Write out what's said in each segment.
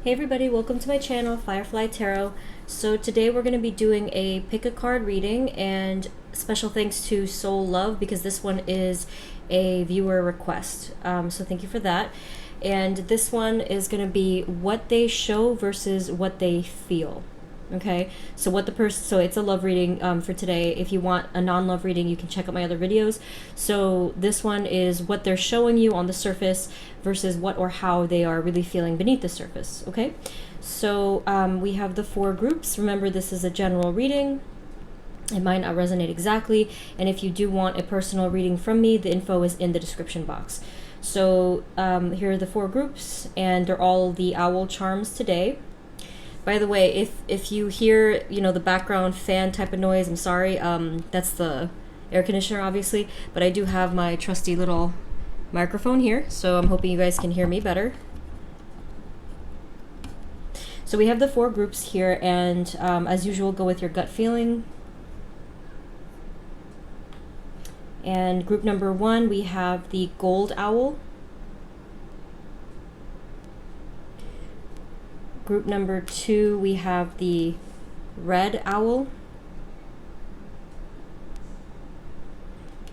Hey everybody, welcome to my channel, Firefly Tarot. So today we're going to be doing a pick a card reading, and special thanks to Soul Love because this one is a viewer request. So thank you for that. And this one is going to be what they show versus what they feel. Okay, so what the person, so it's a love reading for today. If you want a non-love reading, you can check out my other videos. So this one is what they're showing you on the surface versus what or how they are really feeling beneath the surface. Okay, so we have the 4 groups. Remember, this is a general reading. It might not resonate exactly, and if you do want a personal reading from me, the info is in the description box. So here are the 4 groups, and they're all the owl charms today. By the way, if you hear, the background fan type of noise, I'm sorry. That's the air conditioner, obviously. But I do have my trusty little microphone here, so I'm hoping you guys can hear me better. So we have the 4 groups here, and as usual, go with your gut feeling. And group number 1, we have the gold owl. Group number 2, we have the red owl.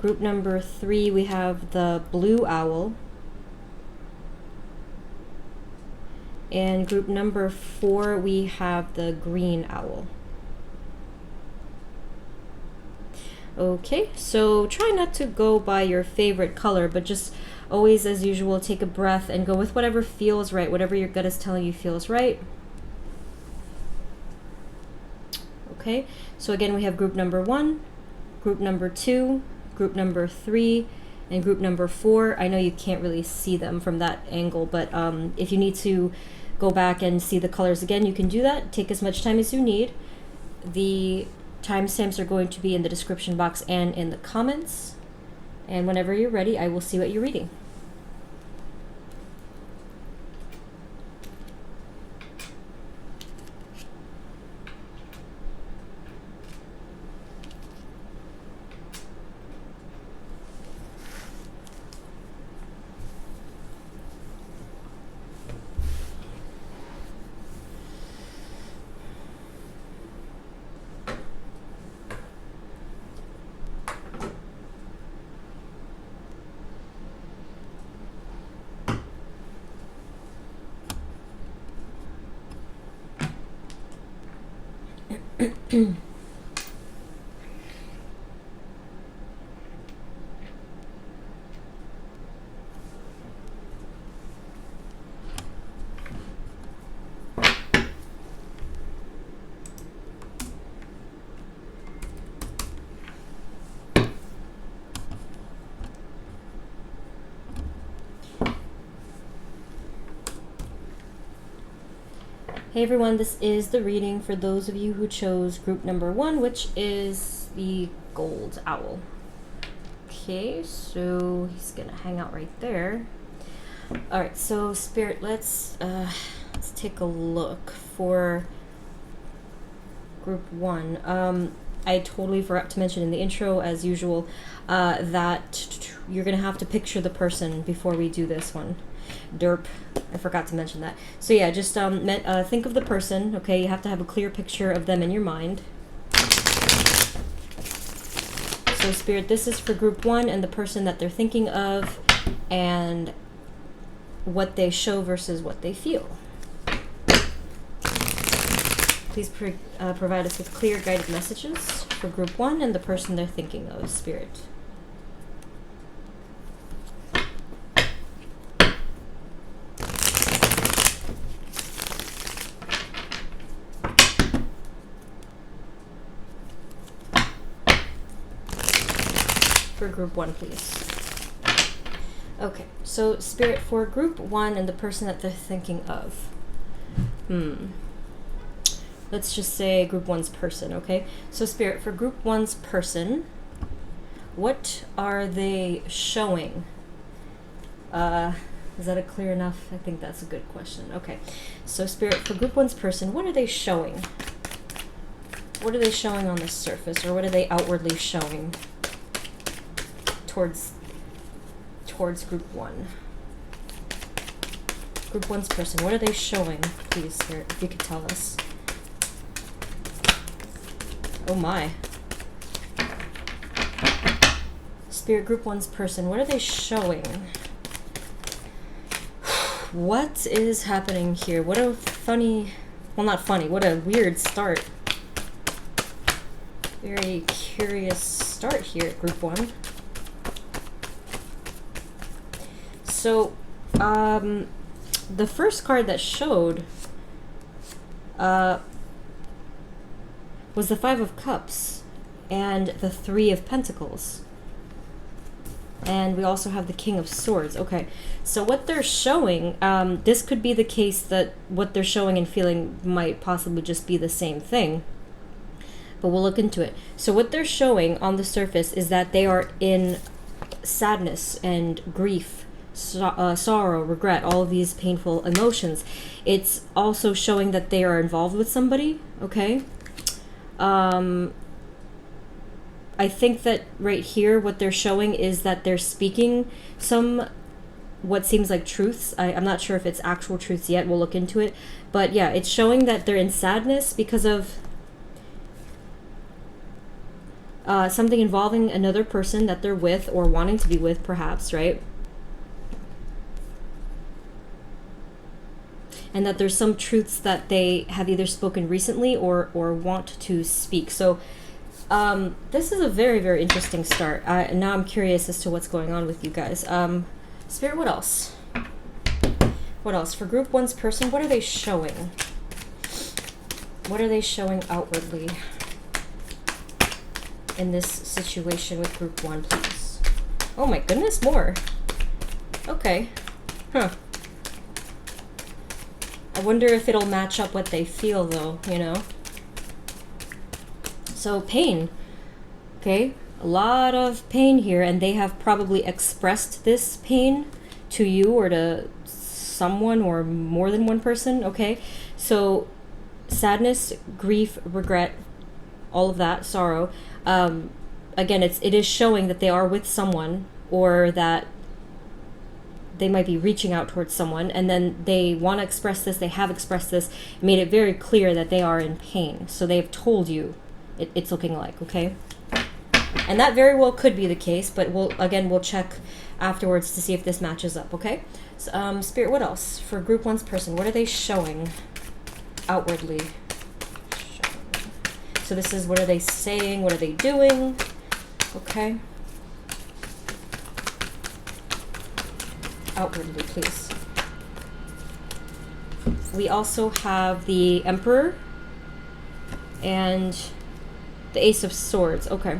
Group number 3, we have the blue owl. And group number 4, we have the green owl. Okay, so try not to go by your favorite color, but just always, as usual, take a breath and go with whatever feels right, whatever your gut is telling you feels right. Okay, so again, we have group number 1, group number 2, group number 3, and group number 4. I know you can't really see them from that angle, but if you need to go back and see the colors again, you can do that. Take as much time as you need. The timestamps are going to be in the description box and in the comments. And whenever you're ready, I will see what you're reading. Hey everyone, this is the reading for those of you who chose group number 1, which is the gold owl. Okay, so he's gonna hang out right there. Alright, so Spirit, let's take a look for group 1. I totally forgot to mention in the intro, as usual, that you're gonna have to picture the person before we do this one. Derp. I forgot to mention that. So yeah, just think of the person, okay? You have to have a clear picture of them in your mind. So Spirit, this is for group 1 and the person that they're thinking of and what they show versus what they feel. Please provide us with clear guided messages for group 1 and the person they're thinking of, Spirit. For group 1, please. Okay, so Spirit, for group 1 and the person that they're thinking of. Let's just say group 1's person, okay? So Spirit, for group 1's person, what are they showing? Is that a clear enough? I think that's a good question. Okay, so Spirit, for group 1's person, what are they showing? What are they showing on the surface, or what are they outwardly showing towards group 1? Group 1's person, what are they showing? Please, Spirit, if you could tell us. Oh my. Spirit, Group 1's person, what are they showing? What is happening here? What a funny, well, not funny, what a weird start. Very curious start here at Group 1. So, the first card that showed was the Five of Cups and the Three of Pentacles. And we also have the King of Swords. Okay, so what they're showing, this could be the case that what they're showing and feeling might possibly just be the same thing. But we'll look into it. So what they're showing on the surface is that they are in sadness and grief, sorrow, regret, all of these painful emotions. It's also showing that they are involved with somebody, okay? I think that right here, what they're showing is that they're speaking what seems like truths. I'm not sure if it's actual truths yet. We'll look into it. But yeah, it's showing that they're in sadness because of something involving another person that they're with or wanting to be with, perhaps, right? And that there's some truths that they have either spoken recently or want to speak. So this is a very, very interesting start. Now I'm curious as to what's going on with you guys. Spirit, what else? What else? For Group 1's person, what are they showing? What are they showing outwardly in this situation with Group 1, please? Oh my goodness, more. Okay. Huh. I wonder if it'll match up what they feel, though, you know? So, pain. Okay, a lot of pain here, and they have probably expressed this pain to you or to someone or more than one person, okay? So, sadness, grief, regret, all of that, sorrow. Again, it is showing that they are with someone, or that they might be reaching out towards someone, and then they want to express this, they have expressed this, made it very clear that they are in pain. So they've told you it's looking like, okay? And that very well could be the case, but we'll check afterwards to see if this matches up, okay? So, Spirit, what else? For Group 1's person, what are they showing outwardly? So this is, what are they saying? What are they doing? Okay. Outwardly, please. We also have the Emperor and the Ace of Swords. Okay.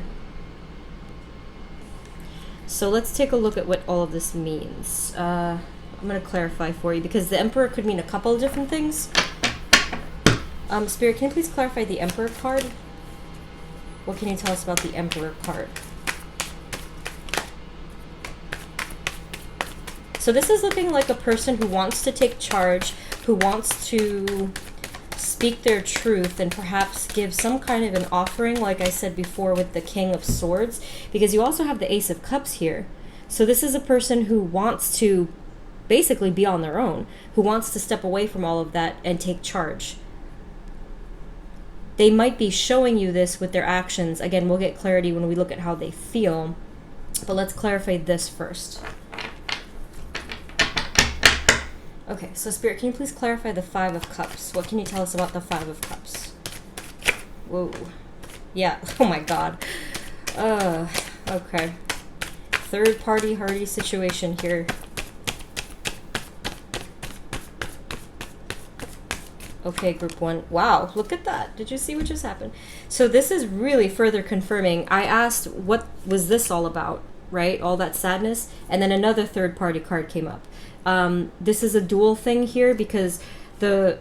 So let's take a look at what all of this means. I'm going to clarify for you, because the Emperor could mean a couple of different things. Spirit, can you please clarify the Emperor card? What can you tell us about the Emperor card? So this is looking like a person who wants to take charge, who wants to speak their truth and perhaps give some kind of an offering, like I said before with the King of Swords, because you also have the Ace of Cups here. So this is a person who wants to basically be on their own, who wants to step away from all of that and take charge. They might be showing you this with their actions. Again, we'll get clarity when we look at how they feel, but let's clarify this first. Okay, so Spirit, can you please clarify the Five of Cups? What can you tell us about the Five of Cups? Whoa. Yeah, oh my god. Okay. Third party hardy situation here. Okay, Group 1. Wow, look at that. Did you see what just happened? So this is really further confirming. I asked, what was this all about, right? All that sadness. And then another third party card came up. This is a dual thing here, because the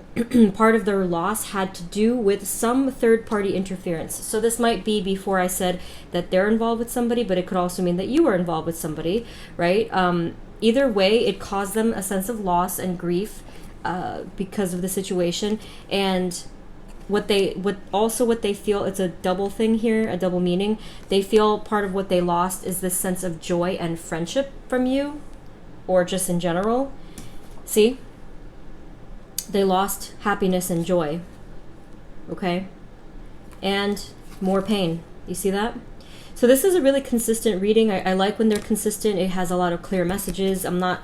part of their loss had to do with some third-party interference. So this might be before I said that they're involved with somebody, but it could also mean that you are involved with somebody, right? Either way, it caused them a sense of loss and grief because of the situation. And what they feel, it's a double thing here, a double meaning. They feel part of what they lost is this sense of joy and friendship from you, or just in general. See? They lost happiness and joy. Okay? And more pain. You see that? So this is a really consistent reading. I like when they're consistent. It has a lot of clear messages. I'm not,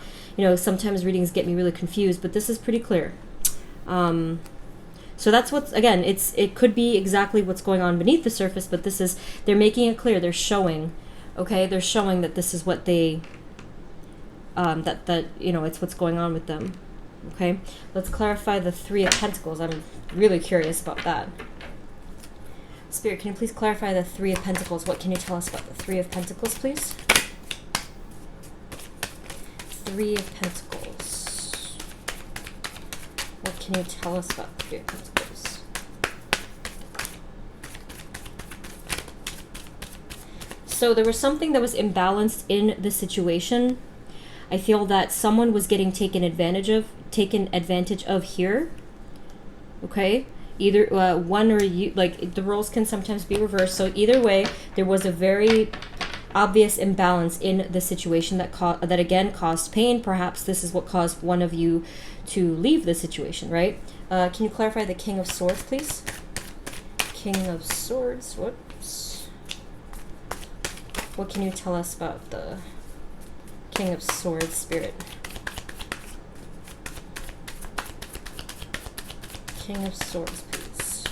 sometimes readings get me really confused, but this is pretty clear. So that's what's, again, it could be exactly what's going on beneath the surface, but they're making it clear. They're showing, okay? They're showing that this is what they, it's what's going on with them. Okay? Let's clarify the Three of Pentacles. I'm really curious about that. Spirit, can you please clarify the Three of Pentacles? What can you tell us about the Three of Pentacles, please? Three of Pentacles. What can you tell us about the Three of Pentacles? So there was something that was imbalanced in the situation. I feel that someone was getting taken advantage of here. Okay? Either one or you, like the roles can sometimes be reversed. So either way, there was a very obvious imbalance in the situation that again caused pain. Perhaps this is what caused one of you to leave the situation, right? Can you clarify the King of Swords, please? King of Swords. Whoops. What can you tell us about the King of Swords, Spirit? King of Swords, please.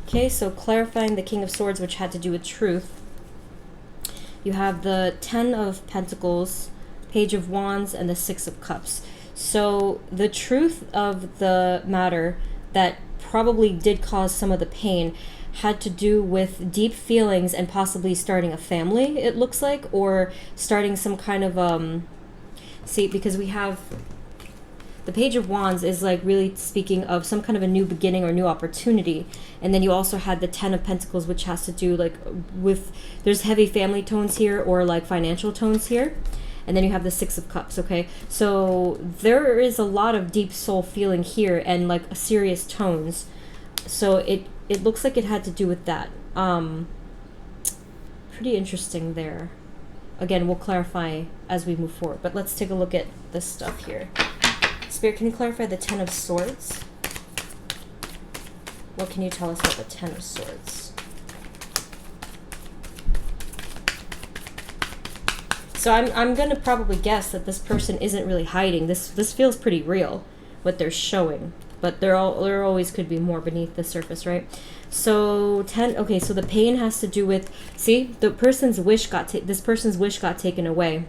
Okay, so clarifying the King of Swords, which had to do with truth. You have the Ten of Pentacles, Page of Wands, and the Six of Cups. So the truth of the matter that probably did cause some of the pain had to do with deep feelings and possibly starting a family, it looks like, or starting some kind of, see, because we have the Page of Wands is like really speaking of some kind of a new beginning or new opportunity. And then you also had the Ten of Pentacles, which has to do like with, there's heavy family tones here or like financial tones here. And then you have the Six of Cups, okay? So there is a lot of deep soul feeling here and like serious tones. So it looks like it had to do with that. Pretty interesting there. Again, we'll clarify as we move forward. But let's take a look at this stuff here. Spirit, can you clarify the Ten of Swords? What can you tell us about the Ten of Swords? So I'm going to probably guess that this person isn't really hiding. This feels pretty real, what they're showing. But there always could be more beneath the surface, right? So okay, so the pain has to do with, see, the person's wish this person's wish got taken away.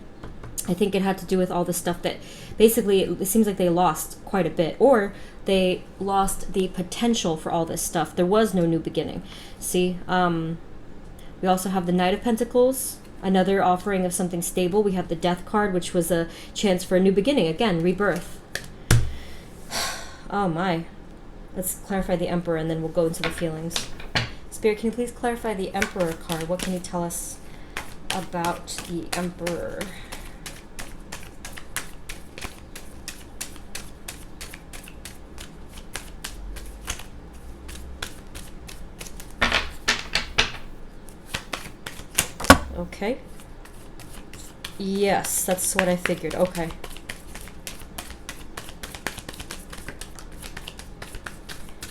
I think it had to do with all the stuff that basically it seems like they lost quite a bit, or they lost the potential for all this stuff. There was no new beginning. See, we also have the Knight of Pentacles, another offering of something stable. We have the Death card, which was a chance for a new beginning. Again, rebirth. Oh my. Let's clarify the Emperor and then we'll go into the feelings. Spirit, can you please clarify the Emperor card? What can you tell us about the Emperor? Okay. Yes, that's what I figured. Okay.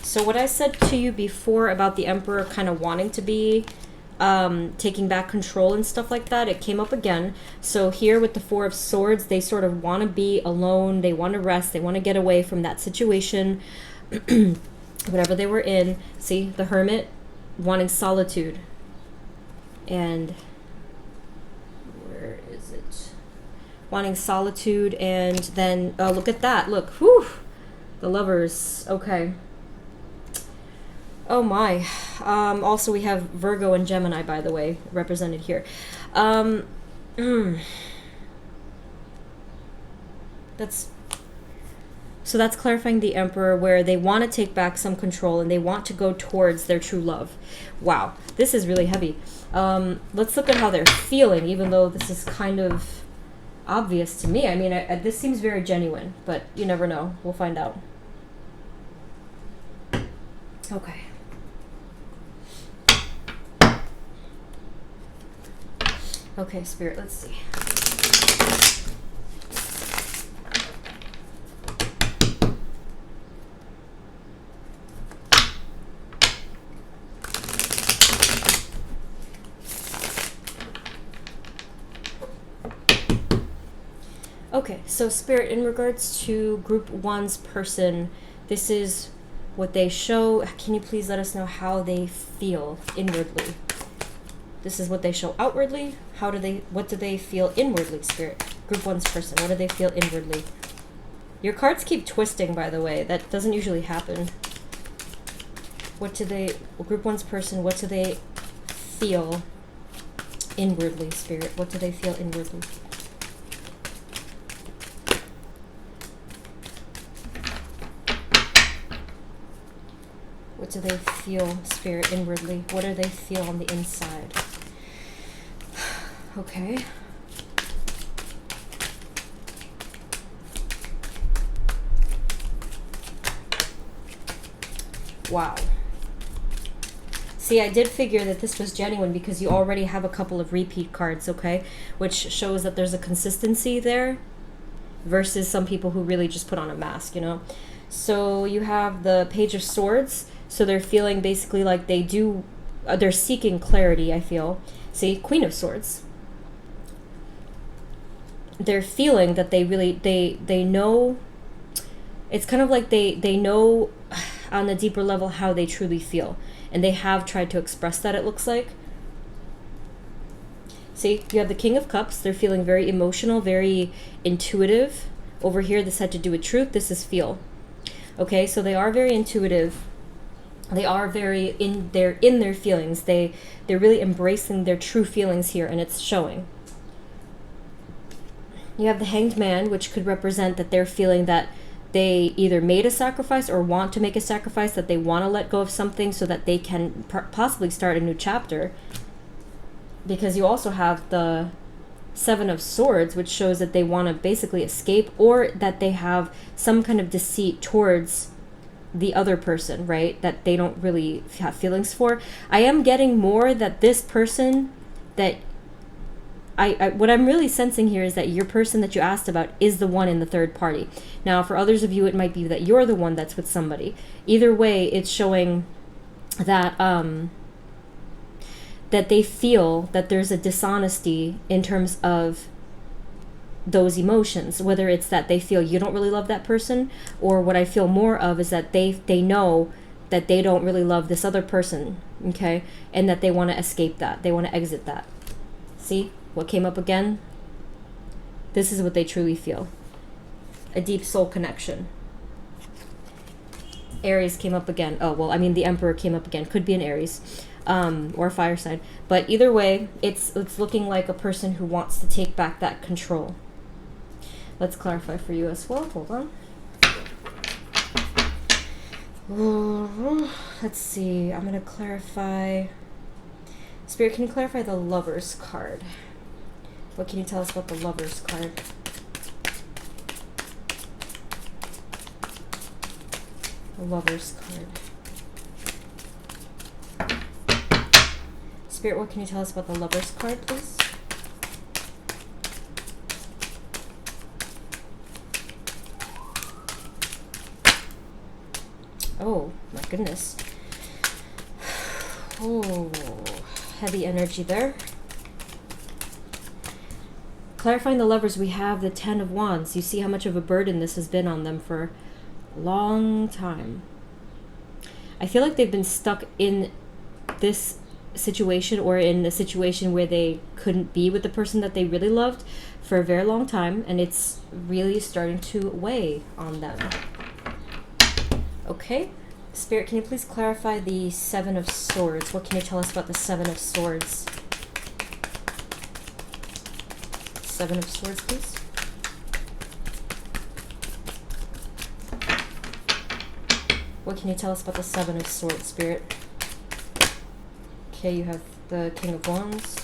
So what I said to you before about the Emperor kind of wanting to be taking back control and stuff like that, it came up again. So here with the Four of Swords, they sort of want to be alone. They want to rest. They want to get away from that situation, whatever they were in. See, the Hermit wanting solitude. And where is it? Wanting solitude, and then, oh, look at that. Look, whew, the Lovers. Okay. Oh my. Also we have Virgo and Gemini, by the way, represented here. So that's clarifying the Emperor, where they want to take back some control and they want to go towards their true love. Wow, this is really heavy. Let's look at how they're feeling, even though this is kind of obvious to me. I mean, this seems very genuine, but you never know. We'll find out. Okay. Okay, Spirit, let's see. Okay, so Spirit, in regards to Group 1's person, this is what they show. Can you please let us know how they feel inwardly? This is what they show outwardly. What do they feel inwardly, Spirit? Group 1's person, what do they feel inwardly? Your cards keep twisting, by the way. That doesn't usually happen. Group 1's person, what do they feel inwardly, Spirit? What do they feel inwardly? What do they feel, Spirit, inwardly? What do they feel on the inside? Okay. Wow. See, I did figure that this was genuine because you already have a couple of repeat cards, okay? Which shows that there's a consistency there versus some people who really just put on a mask, you know? So you have the Page of Swords. So they're feeling basically like they're seeking clarity, I feel. See, Queen of Swords. They're feeling that they know, it's kind of like they know on a deeper level how they truly feel. And they have tried to express that, it looks like. See, you have the King of Cups. They're feeling very emotional, very intuitive. Over here, this had to do with truth. This is feel. Okay, so they are very intuitive. They are very in their feelings. They're really embracing their true feelings here, and it's showing. You have the Hanged Man, which could represent that they're feeling that they either made a sacrifice or want to make a sacrifice, that they want to let go of something so that they can possibly start a new chapter. Because you also have the Seven of Swords, which shows that they want to basically escape, or that they have some kind of deceit towards the other person, right? That they don't really have feelings for. I am getting more that this person that what I'm really sensing here is that your person that you asked about is the one in the third party. Now, for others of you, it might be that you're the one that's with somebody. Either way, it's showing that that they feel that there's a dishonesty in terms of those emotions, whether it's that they feel you don't really love that person, or what I feel more of is that they know that they don't really love this other person, okay, and that they want to escape that, they want to exit that. See what came up again? This is what they truly feel, a deep soul connection. Aries came up again. Oh, well, I mean, the Emperor came up again. Could be an Aries or a fire sign, but either way, it's looking like a person who wants to take back that control. Let's clarify for you as well. Hold on. Let's see. I'm going to clarify. Spirit, can you clarify the Lover's card? What can you tell us about the Lover's card? The Lover's card. Spirit, what can you tell us about the Lover's card, please? Oh, my goodness. Oh, heavy energy there. Clarifying the Lovers, we have the Ten of Wands. You see how much of a burden this has been on them for a long time. I feel like they've been stuck in this situation, or in a situation where they couldn't be with the person that they really loved for a very long time, and it's really starting to weigh on them. Okay, Spirit, can you please clarify the Seven of Swords? What can you tell us about the Seven of Swords? Seven of Swords, please. What can you tell us about the Seven of Swords, Spirit? Okay, you have the King of Wands.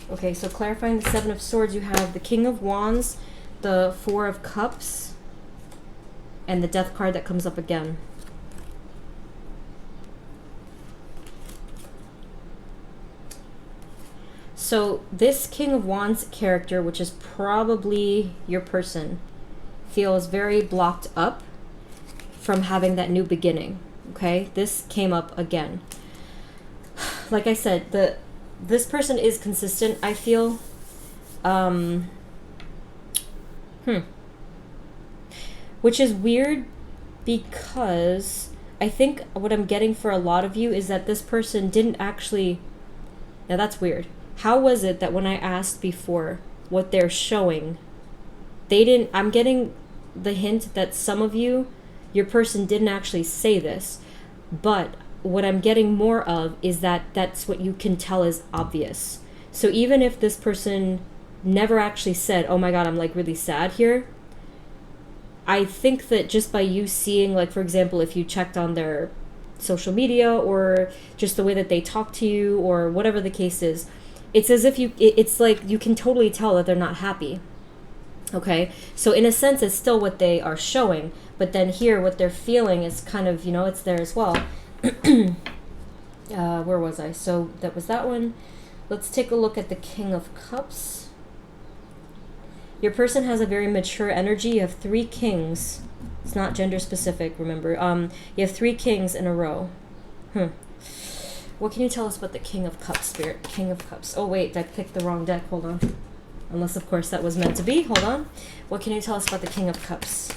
Okay, so clarifying the Seven of Swords, you have the King of Wands, the Four of Cups, and the Death card that comes up again. So this King of Wands character, which is probably your person, feels very blocked up from having that new beginning. Okay, this came up again. Like I said, this person is consistent, I feel. Which is weird because I think what I'm getting for a lot of you is that this person didn't actually... Now that's weird. How was it that when I asked before what they're showing, they didn't... I'm getting the hint that some of you, your person didn't actually say this, but what I'm getting more of is that that's what you can tell is obvious. So even if this person never actually said, oh my god, I'm like really sad here, I think that just by you seeing, like, for example, if you checked on their social media or just the way that they talk to you or whatever the case is, it's as if it's like you can totally tell that they're not happy. Okay, so in a sense it's still what they are showing, but then here what they're feeling is kind of, you know, it's there as well. Where was I? So that was that one. Let's take a look at the King of Cups. Your person has a very mature energy. You have 3 kings. It's not gender specific, remember. You have 3 kings in a row. What can you tell us about the King of Cups, Spirit? King of Cups. Oh wait, I picked the wrong deck. Hold on. Unless, of course, that was meant to be. Hold on. What can you tell us about the King of Cups?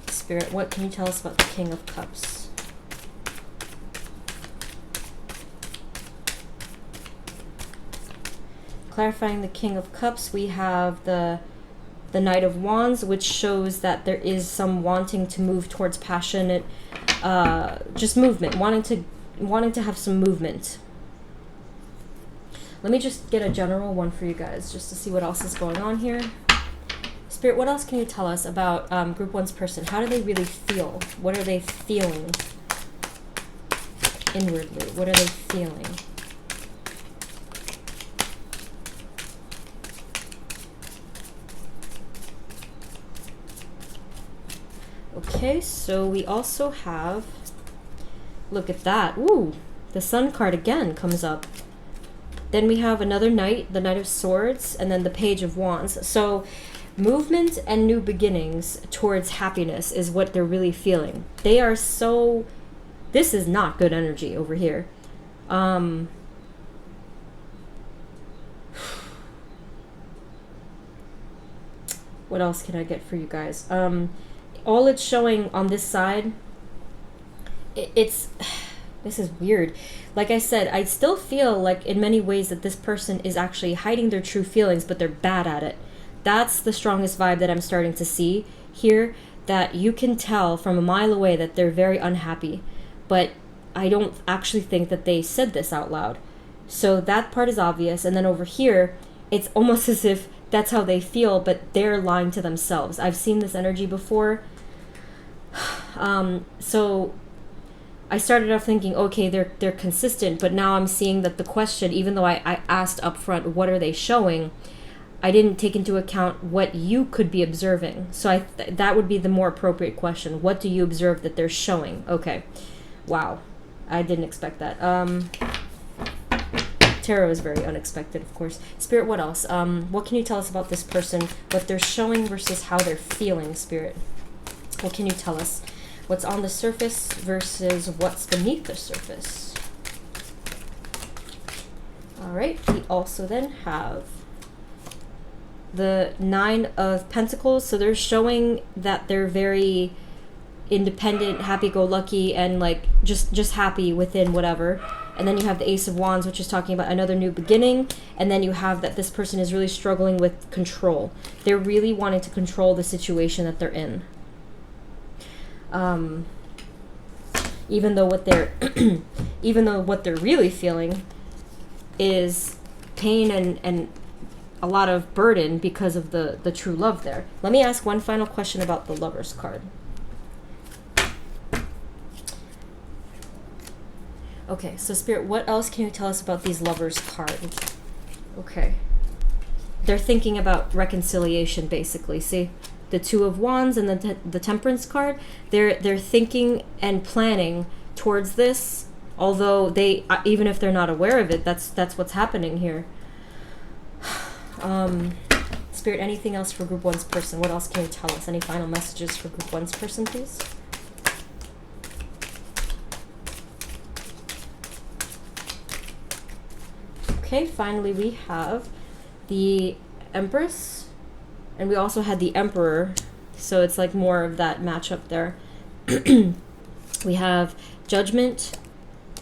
Spirit, what can you tell us about the King of Cups? Clarifying the King of Cups, we have the Knight of Wands, which shows that there is some wanting to move towards passionate, just movement, wanting to have some movement. Let me just get a general one for you guys, just to see what else is going on here. Spirit, what else can you tell us about Group 1's person? How do they really feel? What are they feeling inwardly? What are they feeling? Okay, so we also have, look at that. Ooh, the Sun card again comes up. Then we have another Knight, the Knight of Swords, and then the Page of Wands. So movement and new beginnings towards happiness is what they're really feeling. They are so... This is not good energy over here. What else can I get for you guys? All it's showing on this side, it's... This is weird. Like I said, I still feel like in many ways that this person is actually hiding their true feelings, but they're bad at it. That's the strongest vibe that I'm starting to see here, that you can tell from a mile away that they're very unhappy. But I don't actually think that they said this out loud. So that part is obvious. And then over here, it's almost as if that's how they feel, but they're lying to themselves. I've seen this energy before. So I started off thinking, okay, they're consistent, but now I'm seeing that the question, even though I asked up front, what are they showing, I didn't take into account what you could be observing. So that would be the more appropriate question. What do you observe that they're showing? Okay. Wow. I didn't expect that. Tarot is very unexpected, of course. Spirit, what else? What can you tell us about this person? What they're showing versus how they're feeling, Spirit? What can you tell us? What's on the surface versus what's beneath the surface? All right. We also then have the 9 of Pentacles. So they're showing that they're very independent, happy-go-lucky, and like just happy within whatever. And then you have the Ace of Wands, which is talking about another new beginning. And then you have that this person is really struggling with control. They're really wanting to control the situation that they're in. Even though what they're really feeling is pain and a lot of burden because of the true love there. Let me ask one final question about the Lovers card. Okay, so Spirit, what else can you tell us about these Lovers cards? Okay. They're thinking about reconciliation, basically. See? The 2 of Wands and the Temperance card, they're thinking and planning towards this, although they, even if they're not aware of it, that's what's happening here. Spirit, anything else for group one's person? What else can you tell us? Any final messages for group one's person, please? Okay, finally we have the Empress, and we also had the Emperor, so it's like more of that matchup there. We have Judgment,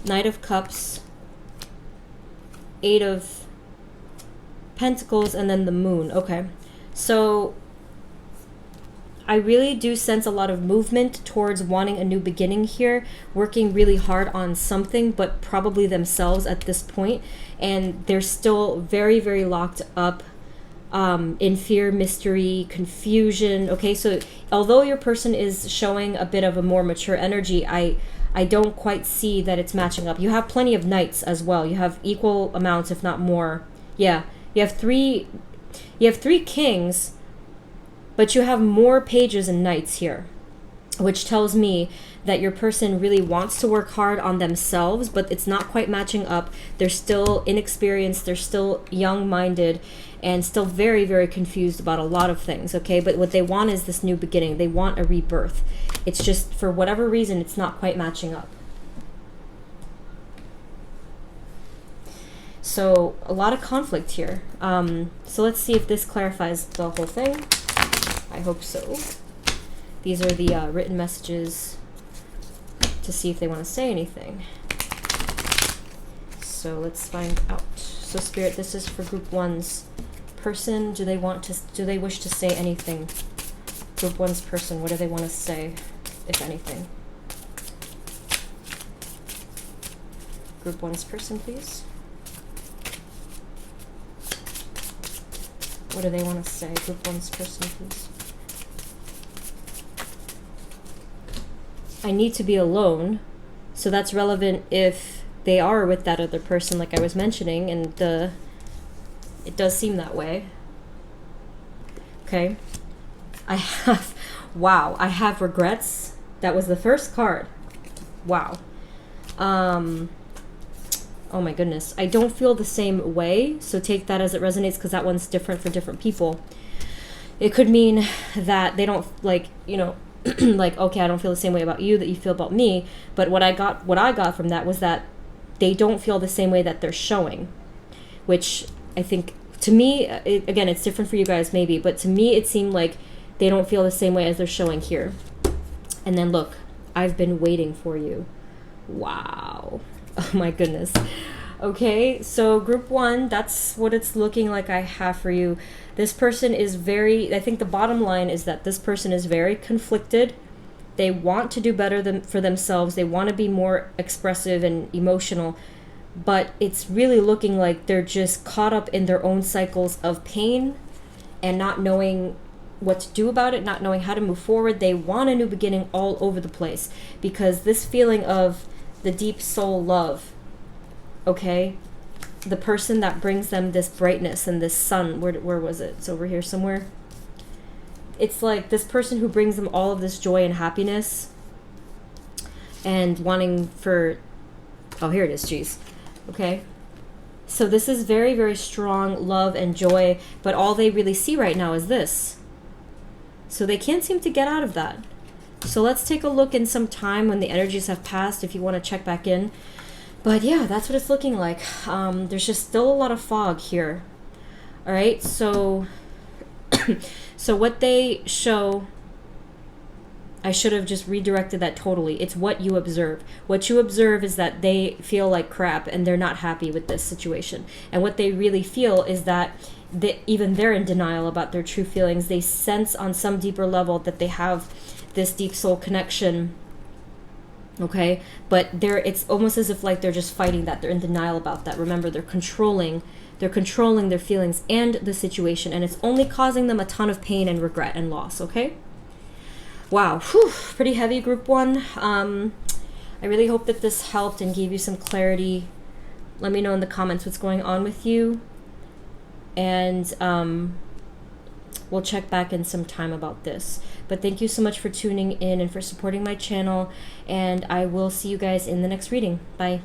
Knight of Cups, Eight of Pentacles, and then the Moon. Okay, so I really do sense a lot of movement towards wanting a new beginning here, working really hard on something, but probably themselves at this point, and they're still very, very locked up in fear, mystery, confusion. Okay, so although your person is showing a bit of a more mature energy, I don't quite see that it's matching up. You have plenty of knights as well. You have equal amounts, if not more. Yeah, you have three kings, but you have more pages and knights here, which tells me that your person really wants to work hard on themselves, but it's not quite matching up. They're still inexperienced, they're still young-minded, and still very, very confused about a lot of things, okay? But what they want is this new beginning. They want a rebirth. It's just, for whatever reason, it's not quite matching up. So, a lot of conflict here. So let's see if this clarifies the whole thing. I hope so. These are the written messages to see if they want to say anything. So let's find out. So Spirit, this is for group one's person. Do they wish to say anything? Group one's person, what do they want to say, if anything? Group one's person, please. What do they want to say? Group one's person, please. I need to be alone, so that's relevant if they are with that other person, like I was mentioning, and it does seem that way. Okay, I have regrets. That was the first card. Wow. Oh my goodness, I don't feel the same way, so take that as it resonates, because that one's different for different people. It could mean that they don't, like, you know, like, okay, I don't feel the same way about you that you feel about me, but what I got from that was that they don't feel the same way that they're showing, which I think, to me, again, it's different for you guys maybe, but to me it seemed like they don't feel the same way as they're showing here. And then look, I've been waiting for you. Wow. Oh my goodness. Okay, so group one, that's what it's looking like I have for you. This person is very, I think the bottom line is that this person is very conflicted. They want to do better for themselves. They want to be more expressive and emotional, but it's really looking like they're just caught up in their own cycles of pain and not knowing what to do about it, not knowing how to move forward. They want a new beginning all over the place, because this feeling of the deep soul love, okay, the person that brings them this brightness and this sun, where was it? It's over here somewhere. It's like this person who brings them all of this joy and happiness and wanting for, oh, here it is, geez. Okay, so this is very, very strong love and joy, but all they really see right now is this. So they can't seem to get out of that. So let's take a look in some time when the energies have passed, if you want to check back in. But yeah, that's what it's looking like. There's just still a lot of fog here. All right, so so what they show, I should have just redirected that totally. It's what you observe. What you observe is that they feel like crap and they're not happy with this situation. And what they really feel is that even they're in denial about their true feelings. They sense on some deeper level that they have this deep soul connection, okay, but it's almost as if like they're just fighting that. They're in denial about that. Remember, they're controlling their feelings and the situation, and it's only causing them a ton of pain and regret and loss. Okay, wow. Whew, pretty heavy, group one. I really hope that this helped and gave you some clarity. Let me know in the comments what's going on with you, and we'll check back in some time about this. But thank you so much for tuning in and for supporting my channel, and I will see you guys in the next reading. Bye.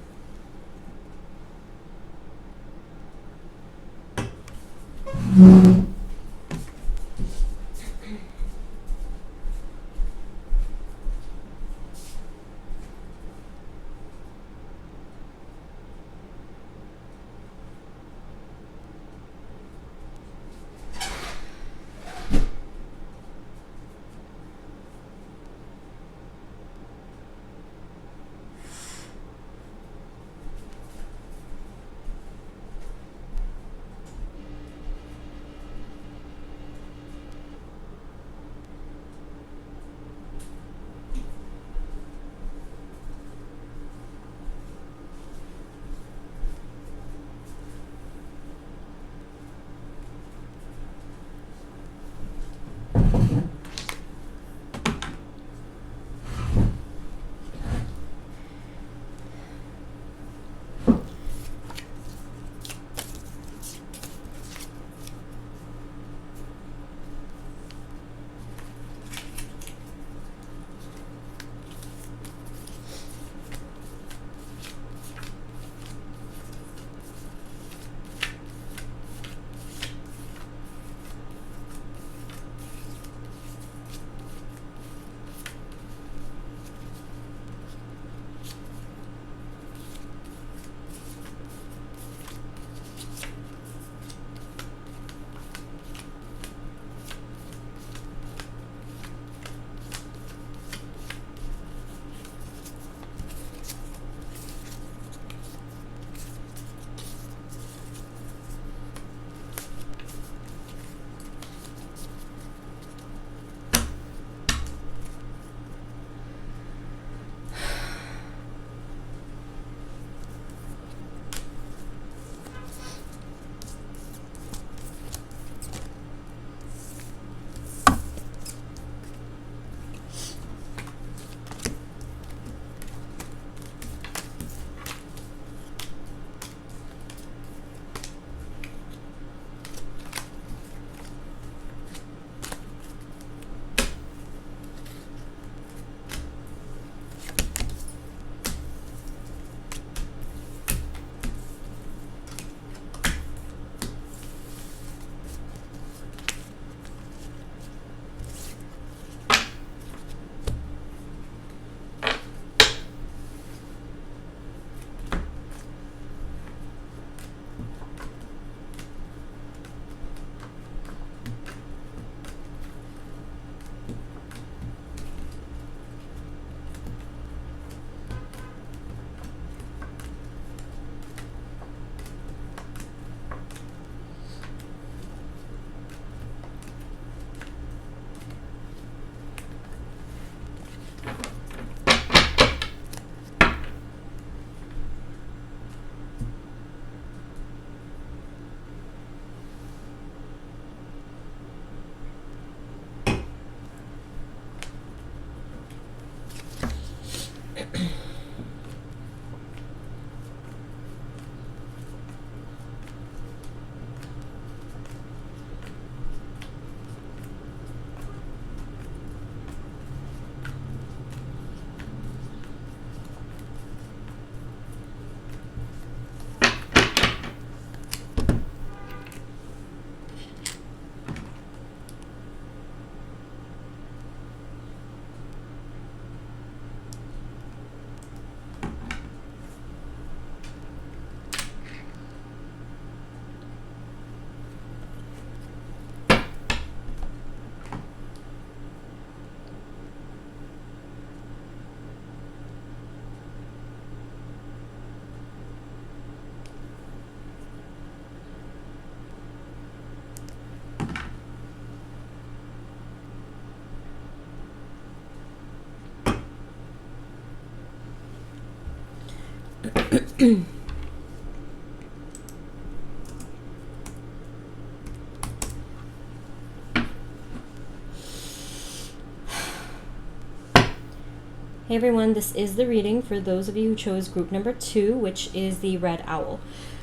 Hey everyone, this is the reading for those of you who chose group number 2, which is the Red Owl.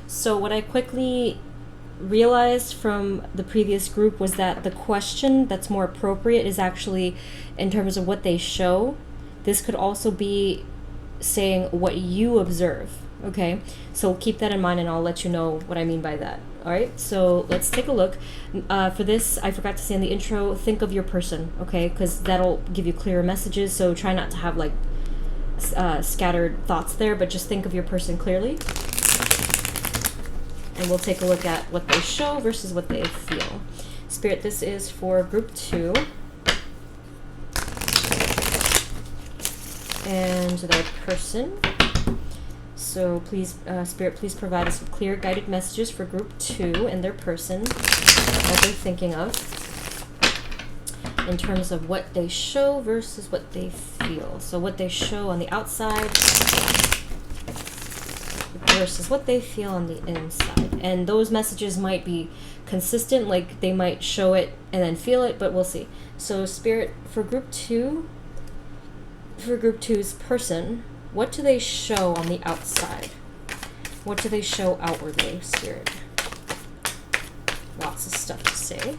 So what I quickly realized from the previous group was that the question that's more appropriate is actually in terms of what they show. This could also be saying what you observe, okay? So keep that in mind and I'll let you know what I mean by that. All right, so let's take a look. For this, I forgot to say in the intro, think of your person, okay? Because that'll give you clearer messages, so try not to have like scattered thoughts there, but just think of your person clearly. And we'll take a look at what they show versus what they feel. Spirit, this is for group 2. And their person. So please, Spirit, please provide us with clear guided messages for group 2 and their person, what they're thinking of, in terms of what they show versus what they feel. So what they show on the outside versus what they feel on the inside. And those messages might be consistent, like they might show it and then feel it, but we'll see. So Spirit, for group two's person, what do they show on the outside? What do they show outwardly, Spirit? Lots of stuff to say.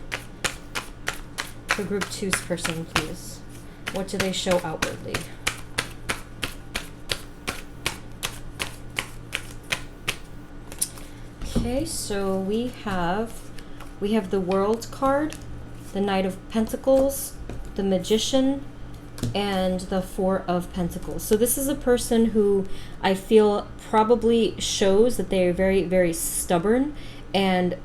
For group two's person, please. What do they show outwardly? Okay, so we have the World card, the Knight of Pentacles, the Magician, and the Four of Pentacles. So this is a person who I feel probably shows that they are very, very stubborn and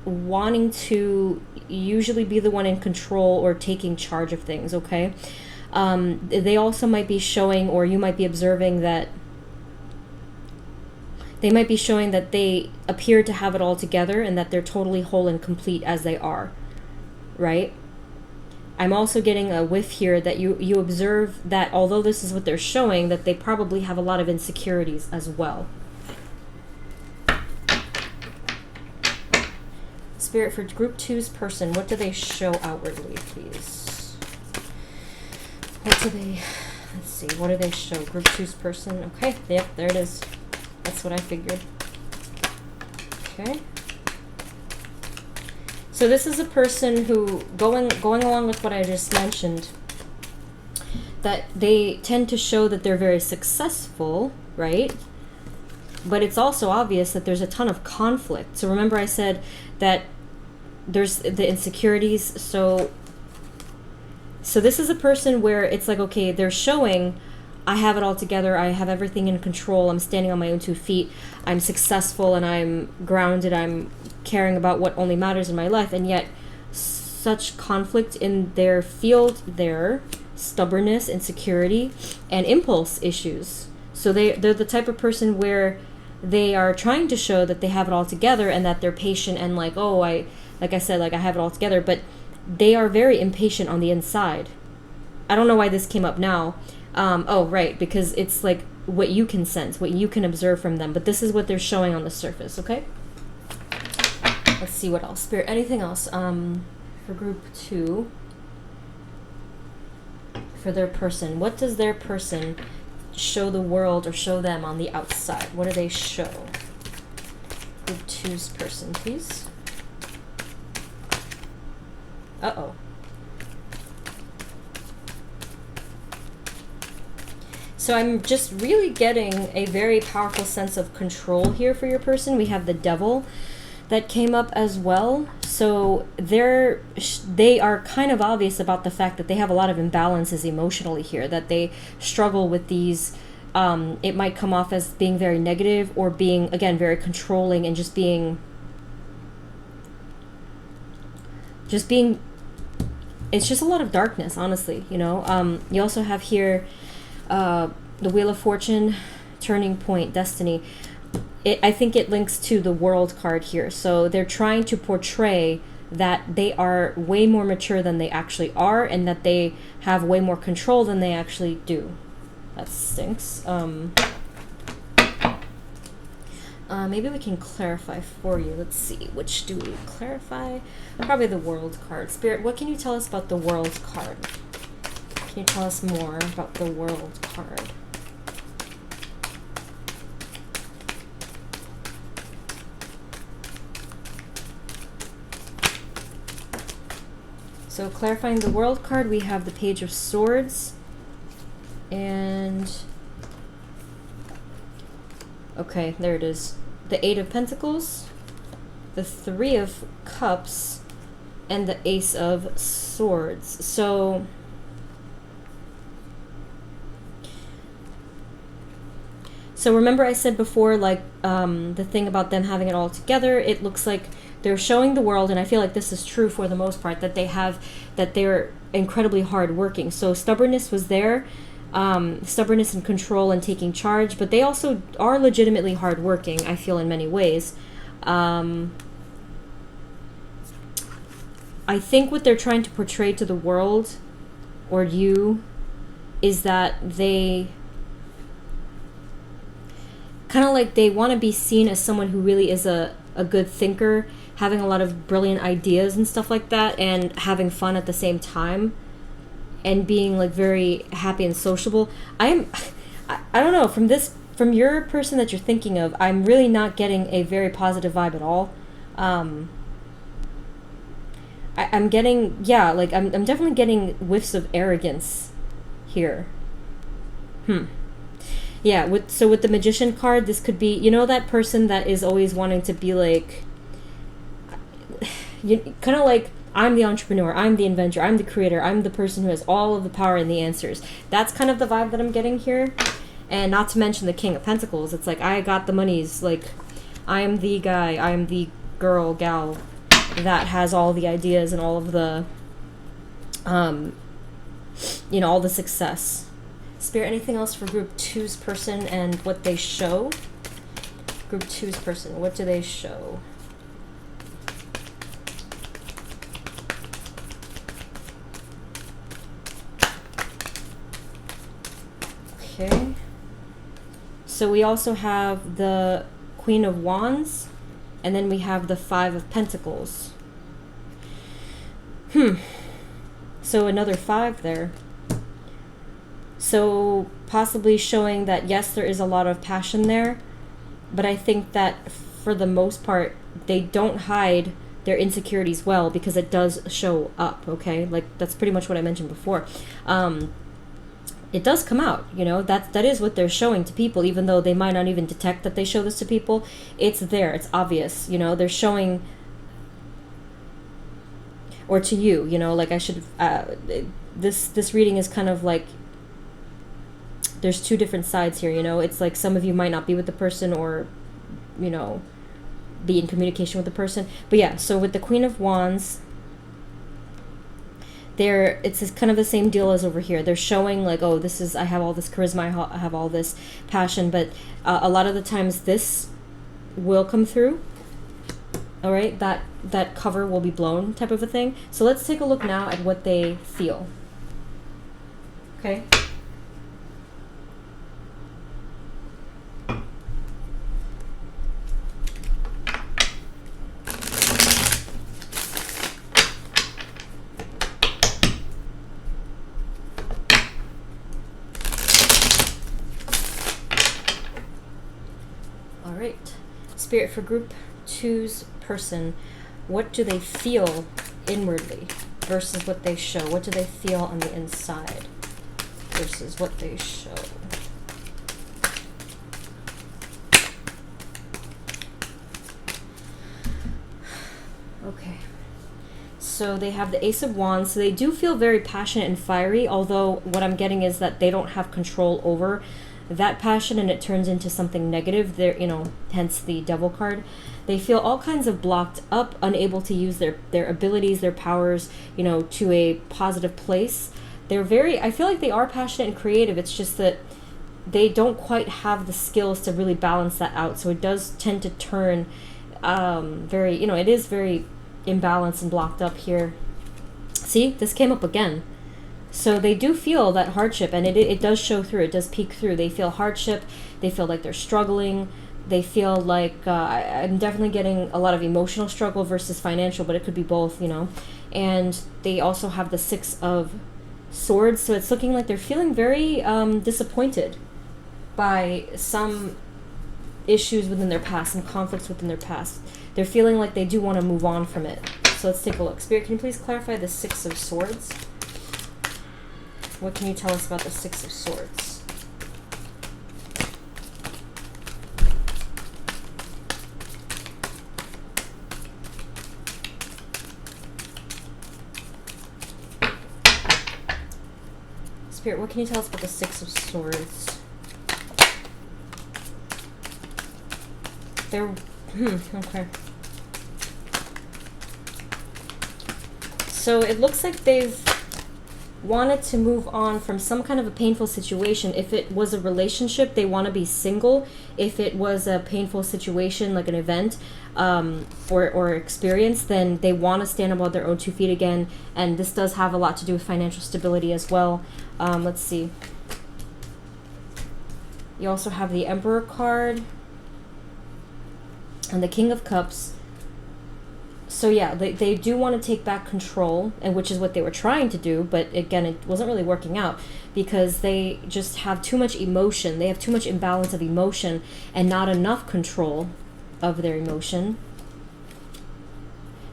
wanting to usually be the one in control or taking charge of things, okay? They also might be showing, or you might be observing that they might be showing that they appear to have it all together and that they're totally whole and complete as they are, right? I'm also getting a whiff here that you observe that although this is what they're showing, that they probably have a lot of insecurities as well. Spirit, for group two's person, what do they show outwardly, please? What do they, let's see, what do they show? Group two's person, okay, yep, there it is. That's what I figured. Okay. So this is a person who, going along with what I just mentioned, that they tend to show that they're very successful, right? But it's also obvious that there's a ton of conflict. So remember I said that there's the insecurities. So this is a person where it's like, okay, they're showing, I have it all together, I have everything in control, I'm standing on my own 2 feet, I'm successful and I'm grounded, I'm caring about what only matters in my life, and yet such conflict in their field there, stubbornness, insecurity, and impulse issues. So they're the type of person where they are trying to show that they have it all together and that they're patient and like, oh, like I said, like I have it all together, but they are very impatient on the inside. I don't know why this came up now. Oh, right, because it's like what you can sense, what you can observe from them. But this is what they're showing on the surface, okay? Let's see what else. Spirit, anything else for group two? For their person. What does their person show the world or show them on the outside? What do they show? Group two's person, please. Uh-oh. So I'm just really getting a very powerful sense of control here for your person. We have the Devil that came up as well. So they are kind of obvious about the fact that they have a lot of imbalances emotionally here, that they struggle with these. It might come off as being very negative or being, again, very controlling and just being, it's just a lot of darkness, honestly, you know. You also have here the Wheel of Fortune, Turning Point, Destiny. I think it links to the World card here. So they're trying to portray that they are way more mature than they actually are and that they have way more control than they actually do. That stinks. Maybe we can clarify for you. Let's see. Which do we clarify? Probably the World card. Spirit, what can you tell us about the World card? Can you tell us more about the World card? So clarifying the World card, we have the Page of Swords and, okay, there it is. The Eight of Pentacles, the Three of Cups, and the Ace of Swords. So remember I said before, like, the thing about them having it all together, it looks like they're showing the world, and I feel like this is true for the most part, that they're incredibly hardworking. So stubbornness was there, stubbornness and control and taking charge, but they also are legitimately hardworking, I feel, in many ways. I think what they're trying to portray to the world, or you, is that they kind of like they want to be seen as someone who really is a good thinker, having a lot of brilliant ideas and stuff like that, and having fun at the same time, and being like very happy and sociable. I don't know, from your person that you're thinking of, I'm really not getting a very positive vibe at all. I'm getting, yeah, like I'm definitely getting whiffs of arrogance here. Yeah, with the Magician card, this could be, you know, that person that is always wanting to be like, you kind of like, I'm the entrepreneur, I'm the inventor, I'm the creator, I'm the person who has all of the power and the answers. That's kind of the vibe that I'm getting here. And not to mention the King of Pentacles. It's like, I got the monies, like, I am the guy, I am the girl, gal that has all the ideas and all of the, you know, all the success. Spirit, anything else for Group 2's person and what they show? Group 2's person, what do they show? Okay. So we also have the Queen of Wands, and then we have the Five of Pentacles. So another 5 there. So possibly showing that, yes, there is a lot of passion there, but I think that for the most part, they don't hide their insecurities well, because it does show up, okay? Like, that's pretty much what I mentioned before. It does come out, you know, that is what they're showing to people, even though they might not even detect that they show this to people. It's there, it's obvious, you know, they're showing, or to you, you know, like I should, this reading is kind of like, there's 2 different sides here, you know. It's like some of you might not be with the person, or, you know, be in communication with the person. But yeah, so with the Queen of Wands, it's kind of the same deal as over here. They're showing like, oh, this is, I have all this charisma, I have all this passion, but a lot of the times this will come through. All right, that cover will be blown, type of a thing. So let's take a look now at what they feel. Okay. Spirit, for Group 2's person, what do they feel inwardly versus what they show? What do they feel on the inside versus what they show? Okay. So they have the Ace of Wands. So they do feel very passionate and fiery, although what I'm getting is that they don't have control over that passion, and it turns into something negative. They're, you know, hence the Devil card. They feel all kinds of blocked up, unable to use their abilities, their powers, you know, to a positive place. They're very, I feel like they are passionate and creative. It's just that they don't quite have the skills to really balance that out. So it does tend to turn very, you know, it is very imbalanced and blocked up here. See, this came up again. So they do feel that hardship, and it does show through, it does peek through. They feel hardship, they feel like they're struggling, they feel like, I'm definitely getting a lot of emotional struggle versus financial, but it could be both, you know. And they also have the Six of Swords, so it's looking like they're feeling very disappointed by some issues within their past, some conflicts within their past. They're feeling like they do want to move on from it. So let's take a look. Spirit, can you please clarify the Six of Swords? What can you tell us about the Six of Swords? Spirit, what can you tell us about the Six of Swords? They're, okay. So it looks like they've wanted to move on from some kind of a painful situation. If it was a relationship, they want to be single. If it was a painful situation, like an event or experience, then they want to stand up on their own 2 feet again. And this does have a lot to do with financial stability as well. Let's see. You also have the Emperor card and the King of Cups. So yeah, they do want to take back control, and which is what they were trying to do, but again, it wasn't really working out because they just have too much emotion. They have too much imbalance of emotion and not enough control of their emotion.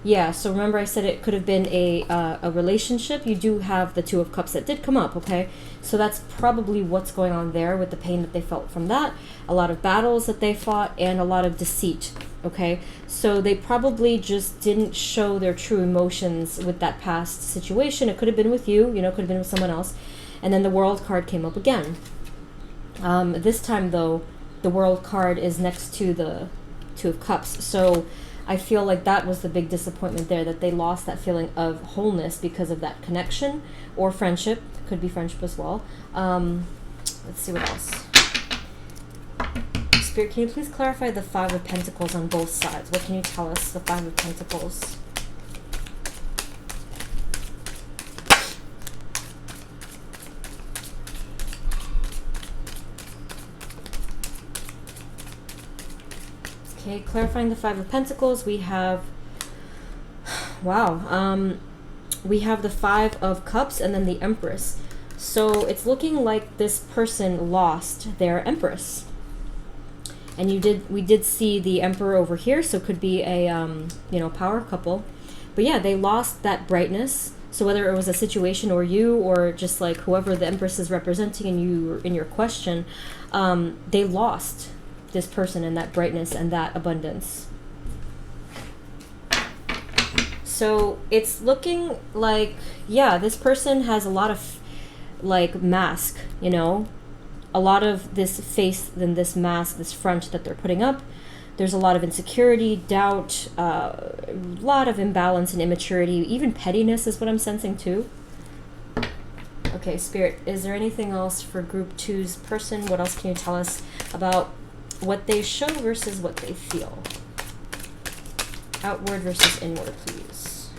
Yeah, so remember I said it could have been a relationship. You do have the Two of Cups that did come up, okay? So that's probably what's going on there with the pain that they felt from that. A lot of battles that they fought and a lot of deceit, okay? So they probably just didn't show their true emotions with that past situation. It could have been with you, you know, it could have been with someone else. And then the World card came up again. This time, though, the World card is next to the Two of Cups. So I feel like that was the big disappointment there, that they lost that feeling of wholeness because of that connection or friendship. Could be friendship as well. Let's see what else. Spirit, can you please clarify the Five of Pentacles on both sides? What can you tell us, the Five of Pentacles? Okay, clarifying the Five of Pentacles, we have, wow, we have the Five of Cups and then the Empress. So it's looking like this person lost their Empress. And we did see the Emperor over here, so it could be a, you know, power couple. But yeah, they lost that brightness. So whether it was a situation or you, or just like whoever the Empress is representing in your question, they lost this person and that brightness and that abundance. So it's looking like, yeah, this person has a lot of like mask, you know, a lot of this face, then this mask, this front that they're putting up. There's a lot of insecurity, doubt, a lot of imbalance and immaturity, even pettiness is what I'm sensing too. Okay, Spirit, is there anything else for Group 2's person? What else can you tell us about what they show versus what they feel? Outward versus inward, please.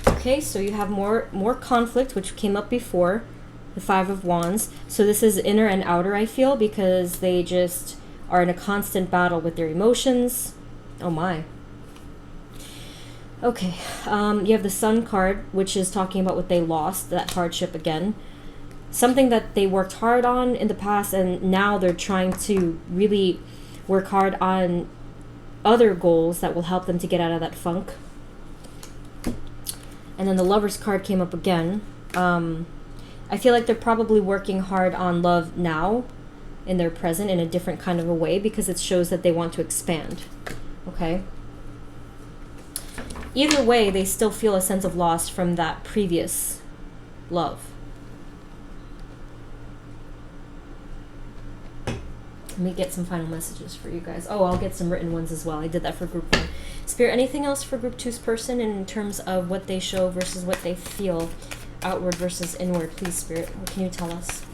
Okay, so you have more conflict, which came up before, the Five of Wands. So this is inner and outer, I feel, because they just are in a constant battle with their emotions. Oh my. Okay, you have the Sun card, which is talking about what they lost, that hardship again. Something that they worked hard on in the past, and now they're trying to really work hard on other goals that will help them to get out of that funk. And then the Lover's card came up again. I feel like they're probably working hard on love now in their present in a different kind of a way, because it shows that they want to expand. Okay? Either way, they still feel a sense of loss from that previous love. Let me get some final messages for you guys. Oh, I'll get some written ones as well. I did that for Group 1. Spirit, anything else for Group 2's person in terms of what they show versus what they feel? Outward versus inward, please, Spirit. What can you tell us?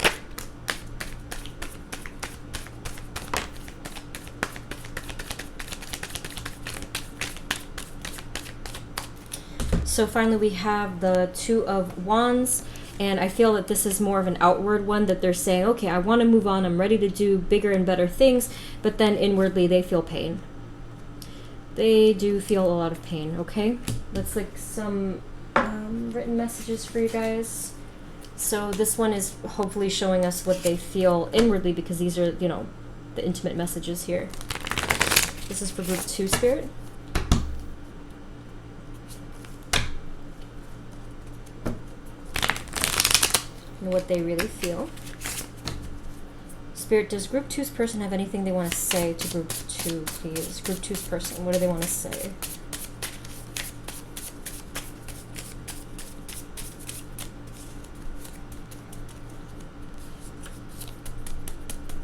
So finally we have the Two of Wands. And I feel that this is more of an outward one, that they're saying, okay, I want to move on. I'm ready to do bigger and better things. But then inwardly, they feel pain. They do feel a lot of pain, okay? That's like some written messages for you guys. So this one is hopefully showing us what they feel inwardly, because these are, you know, the intimate messages here. This is for Group 2, Spirit. And what they really feel. Spirit, does Group 2's person have anything they want to say to Group 2, please? Group 2's person, what do they want to say?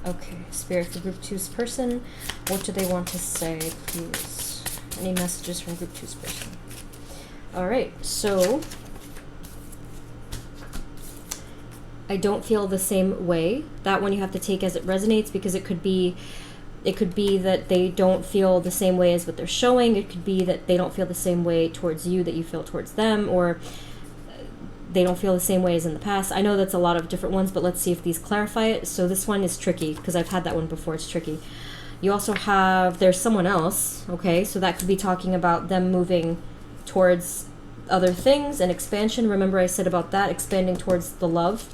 Okay, Spirit, for Group 2's person, what do they want to say, please? Any messages from Group 2's person? Alright, so I don't feel the same way. That one you have to take as it resonates, because it could be that they don't feel the same way as what they're showing. It could be that they don't feel the same way towards you that you feel towards them, or they don't feel the same way as in the past. I know that's a lot of different ones, but let's see if these clarify it. So this one is tricky because I've had that one before. It's tricky. You also have, there's someone else, okay? So that could be talking about them moving towards other things and expansion. Remember I said about that, expanding towards the love.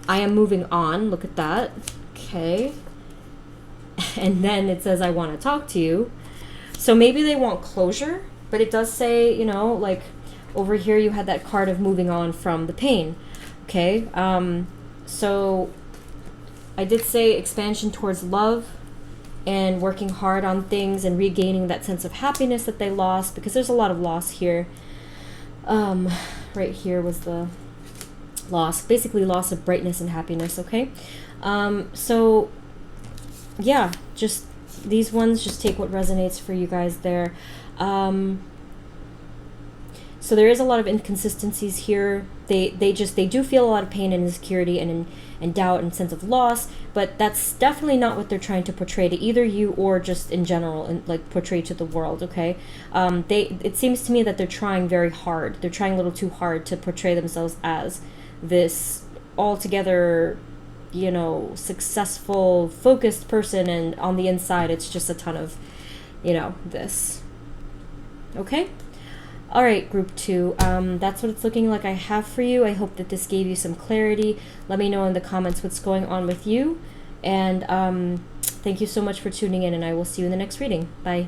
I am moving on. Look at that. Okay. And then it says, I want to talk to you. So maybe they want closure, but it does say, you know, like over here you had that card of moving on from the pain. Okay. So I did say expansion towards love and working hard on things and regaining that sense of happiness that they lost, because there's a lot of loss here. Right here was the loss, basically loss of brightness and happiness. Okay. So yeah, just these ones, just take what resonates for you guys there. So there is a lot of inconsistencies here. They do feel a lot of pain and insecurity and doubt and sense of loss, but that's definitely not what they're trying to portray to either you or just in general, and like portray to the world. Okay. It seems to me that they're trying very hard. They're trying a little too hard to portray themselves as this altogether, you know, successful, focused person, and on the inside it's just a ton of, you know, this. Okay. All right, group 2, that's what it's looking like I have for you. I hope that this gave you some clarity. Let me know in the comments what's going on with you, and thank you so much for tuning in, and I will see you in the next reading. Bye.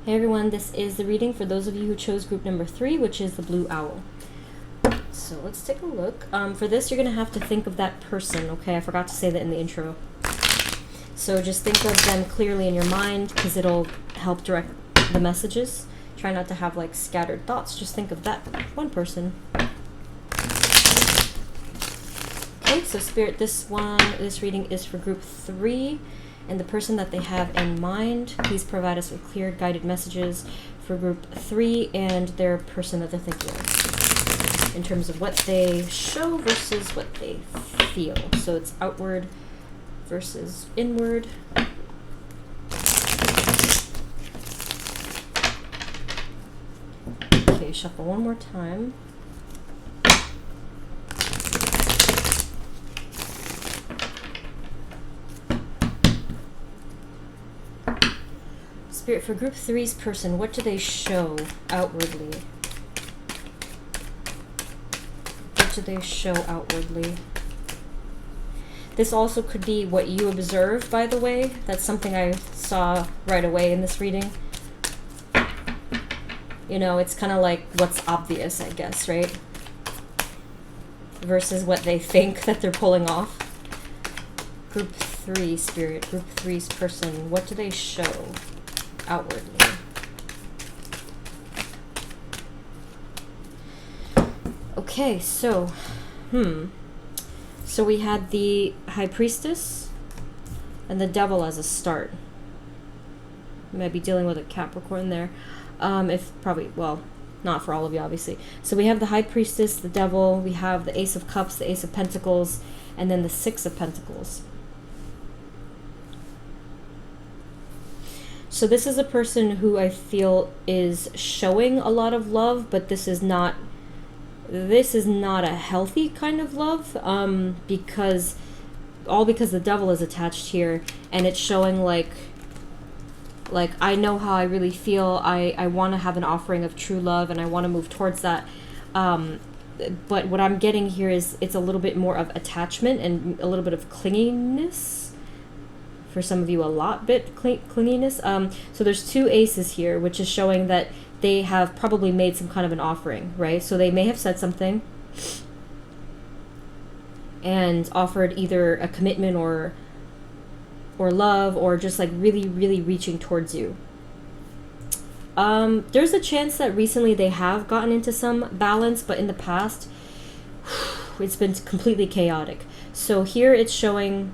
Hey everyone, this is the reading for those of you who chose group number 3, which is the Blue Owl. So let's take a look. For this, you're going to have to think of that person, okay? I forgot to say that in the intro. So just think of them clearly in your mind, because it'll help direct the messages. Try not to have like scattered thoughts. Just think of that one person. Okay, so Spirit, this reading is for group 3. And the person that they have in mind, please provide us with clear guided messages for group 3 and their person that they're thinking of, in terms of what they show versus what they feel. So it's outward versus inward. Okay, shuffle one more time. Spirit, for group three's person, what do they show outwardly? What do they show outwardly? This also could be what you observe, by the way. That's something I saw right away in this reading. You know, it's kind of like what's obvious, I guess, right? Versus what they think that they're pulling off. Group 3, Spirit. Group 3's person. What do they show outwardly? Okay, so, So we had the High Priestess and the Devil as a start. We might be dealing with a Capricorn there. If probably, well, not for all of you, obviously. So we have the High Priestess, the Devil, we have the Ace of Cups, the Ace of Pentacles, and then the Six of Pentacles. So this is a person who I feel is showing a lot of love, but this is not a healthy kind of love, because the Devil is attached here, and it's showing like I know how I really feel. I want to have an offering of true love, and I want to move towards that. But what I'm getting here is it's a little bit more of attachment and a little bit of clinginess. For some of you, a lot bit clinginess. So there's two aces here, which is showing that they have probably made some kind of an offering, right? So they may have said something and offered either a commitment or love, or just like really, really reaching towards you. There's a chance that recently they have gotten into some balance, but in the past, it's been completely chaotic. So here it's showing,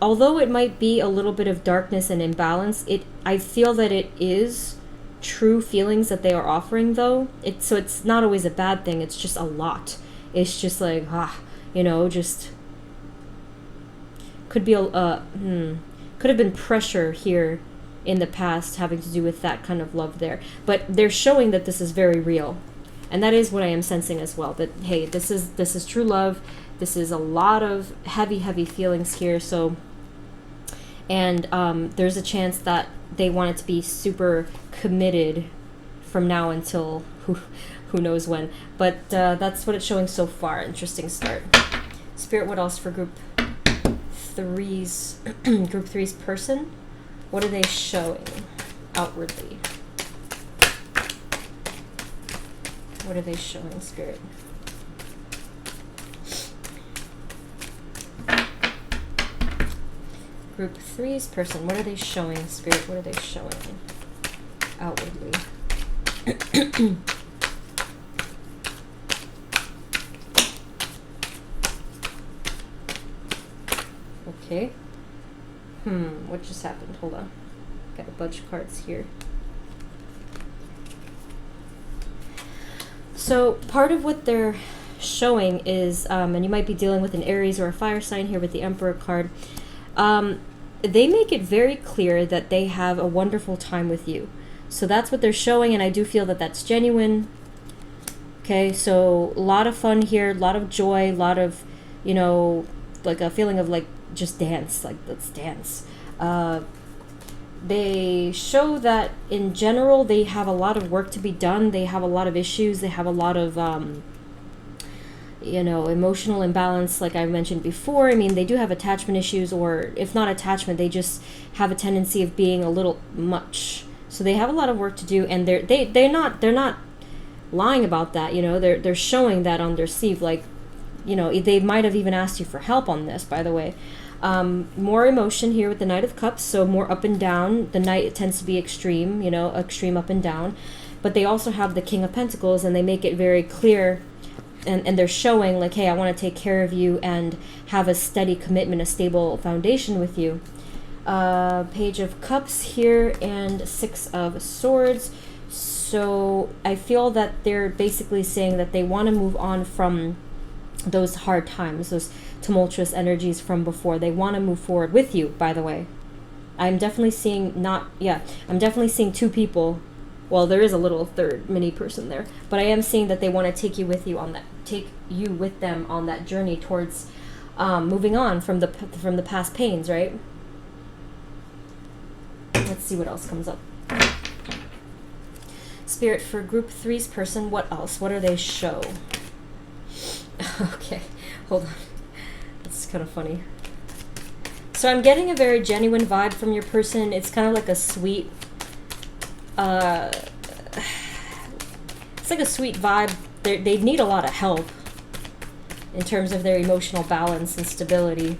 although it might be a little bit of darkness and imbalance, I feel that it is true feelings that they are offering, though. So it's not always a bad thing. It's just a lot. It's just like, just could be could have been pressure here in the past having to do with that kind of love there. But they're showing that this is very real, and that is what I am sensing as well. That hey, this is true love. This is a lot of heavy feelings here. So, and there's a chance that they want it to be super committed from now until who knows when. But that's what it's showing so far. Interesting start. Spirit, what else for group three's group three's person? What are they showing outwardly? What are they showing, Spirit? Group three's person, what are they showing, Spirit? What are they showing outwardly? Okay. What just happened? Hold on. Got a bunch of cards here. So part of what they're showing is, and you might be dealing with an Aries or a fire sign here with the Emperor card, they make it very clear that they have a wonderful time with you. So that's what they're showing, and I do feel that that's genuine. Okay, so a lot of fun here, a lot of joy, a lot of, like a feeling of like, just dance, like let's dance. They show that in general they have a lot of work to be done. They have a lot of issues. They have a lot of emotional imbalance, like I mentioned before. I mean, they do have attachment issues, or if not attachment, they just have a tendency of being a little much. So they have a lot of work to do, and they're not lying about that. They're showing that on their sleeve. Like, they might have even asked you for help on this, by the way. More emotion here with the Knight of Cups, so more up and down. The Knight tends to be extreme, extreme up and down. But they also have the King of Pentacles, and they make it very clear, and they're showing like, hey, I want to take care of you and have a steady commitment, a stable foundation with you. Page of Cups here and Six of Swords. So I feel that they're basically saying that they want to move on from those hard times, those tumultuous energies from before. They want to move forward with you, by the way. I'm definitely seeing I'm definitely seeing two people. Well, there is a little third mini person there, but I am seeing that they want to take you with them on that journey towards moving on from the past pains, right? Let's Let's see what else comes up. Spirit, for group 3's person, what else? What do they show? Okay, hold on. That's kind of funny. So I'm getting a very genuine vibe from your person. It's kind of like a sweet, it's like a sweet vibe. They need a lot of help in terms of their emotional balance and stability.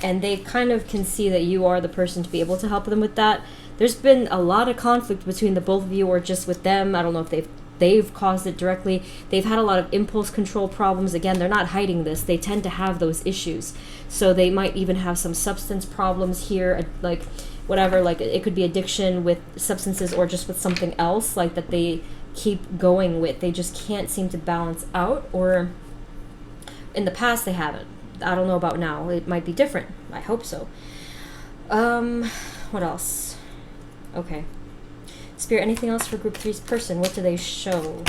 And they kind of can see that you are the person to be able to help them with that. There's been a lot of conflict between the both of you or just with them. I don't know if they've caused it directly. They've had a lot of impulse control problems. Again, they're not hiding this. They tend to have those issues. So they might even have some substance problems here, like whatever, like it could be addiction with substances or just with something else, like that they keep going with. They just can't seem to balance out, or in the past they haven't. I don't know about now. It might be different. I hope so. What else? Okay. Spirit, anything else for group 3's person? What do they show?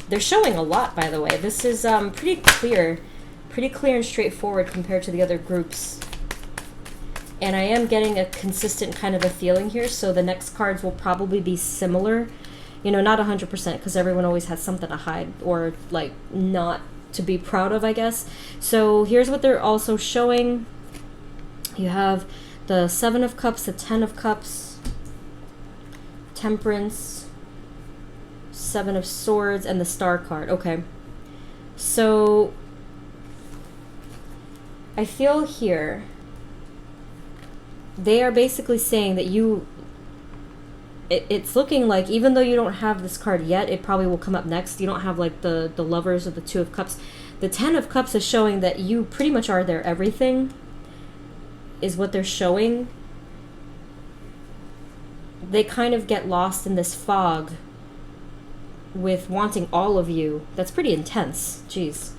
They're showing a lot, by the way. This is pretty clear and straightforward compared to the other groups. And I am getting a consistent kind of a feeling here, so the next cards will probably be similar. You know, not 100%, because everyone always has something to hide or, like, not to be proud of, I guess. So here's what they're also showing. You have the 7 of Cups, the 10 of Cups, Temperance, 7 of Swords, and the Star card. Okay. So I feel here they are basically saying that it's looking like, even though you don't have this card yet, it probably will come up next. You don't have like the Lovers or the 2 of Cups. The 10 of Cups is showing that you pretty much are their everything, is what they're showing. They kind of get lost in this fog with wanting all of you. That's pretty intense. Jeez.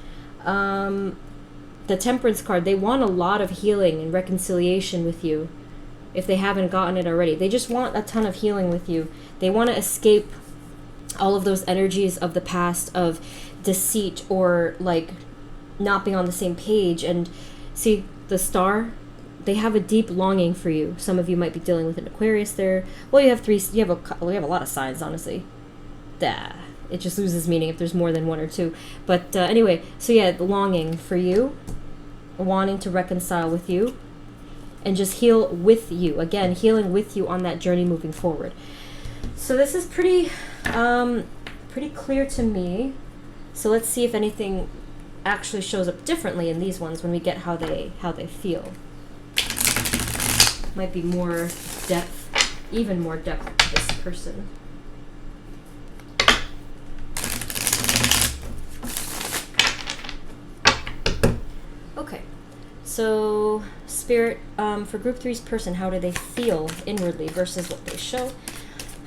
The Temperance card, they want a lot of healing and reconciliation with you if they haven't gotten it already. They just want a ton of healing with you. They want to escape all of those energies of the past, of deceit or like not being on the same page. And see, the Star, they have a deep longing for you. Some of you might be dealing with an Aquarius there. Well, you have a lot of signs, honestly. It just loses meaning if there's more than 1 or 2. But anyway, so yeah, the longing for you, wanting to reconcile with you, and just heal with you. Again, healing with you on that journey moving forward. So this is pretty clear to me. So let's see if anything actually shows up differently in these ones when we get how they feel. Might be more depth, even more depth to this person. Okay, so Spirit, for group 3's person, how do they feel inwardly versus what they show?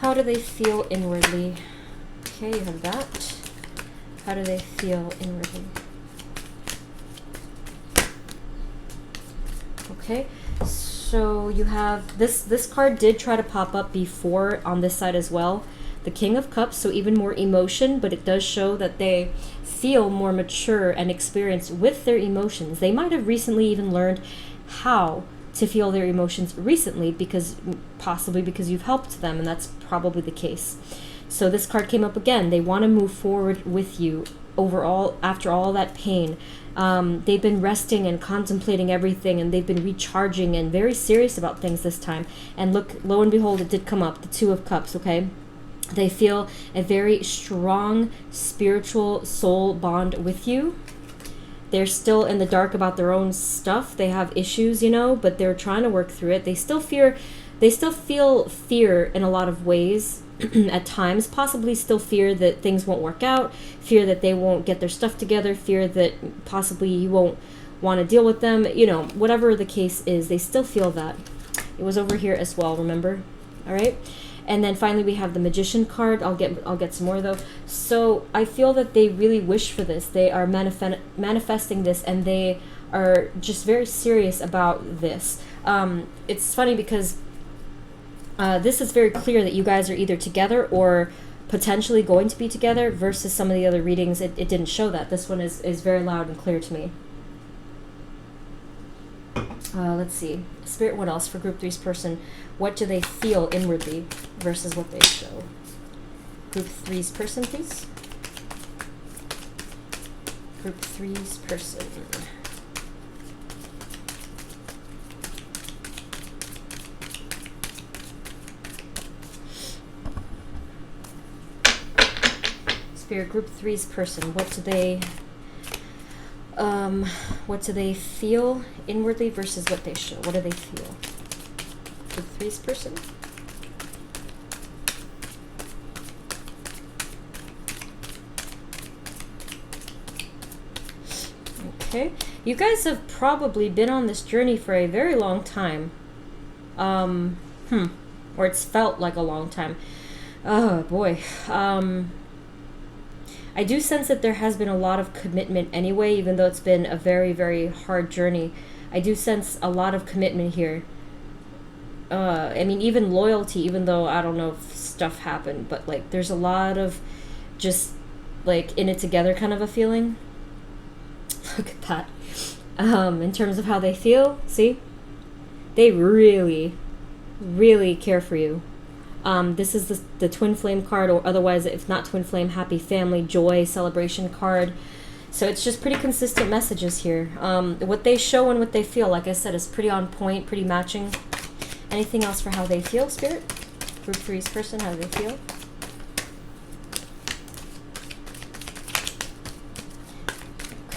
How do they feel inwardly? Okay, you have that. How do they feel inwardly? Okay, so you have this card did try to pop up before on this side as well. The King of Cups, so even more emotion, but it does show that they feel more mature and experienced with their emotions. They might have recently even learned how to feel their emotions recently, possibly because you've helped them, and that's probably the case. So this card came up again. They want to move forward with you overall after all that pain. They've been resting and contemplating everything, and they've been recharging and very serious about things this time. And look, lo and behold, it did come up, the 2 of Cups, okay? They feel a very strong spiritual soul bond with you. They're still in the dark about their own stuff. They have issues, you know, but they're trying to work through it. They still feel fear in a lot of ways at times, possibly still fear that things won't work out, fear that they won't get their stuff together, fear that possibly you won't want to deal with them, you know, whatever the case is, they still feel that. It was over here as well, remember? All right? And then finally we have the Magician card. I'll get some more though. So I feel that they really wish for this. They are manifesting this, and they are just very serious about this. It's funny because this is very clear that you guys are either together or potentially going to be together, versus some of the other readings it didn't show that. This one is very loud and clear to me. Let's see. Spirit, what else for group three's person? What do they feel inwardly versus what they show? Group three's person, please. Group three's person. Spirit, group three's person. What do they feel inwardly versus what they show? What do they feel? Group three's person. Okay, you guys have probably been on this journey for a very long time. Or it's felt like a long time. Oh boy. I do sense that there has been a lot of commitment anyway, even though it's been a very, very hard journey. I do sense a lot of commitment here. I mean, even loyalty, even though I don't know if stuff happened, but like there's a lot of just like in it together kind of a feeling. Look at that. In terms of how they feel, see? They really, really care for you. This is the twin flame card, or otherwise, if not twin flame, happy family, joy, celebration card. So it's just pretty consistent messages here. What they show and what they feel, like I said, is pretty on point, pretty matching. Anything else for how they feel, Spirit? Group three's person, how do they feel?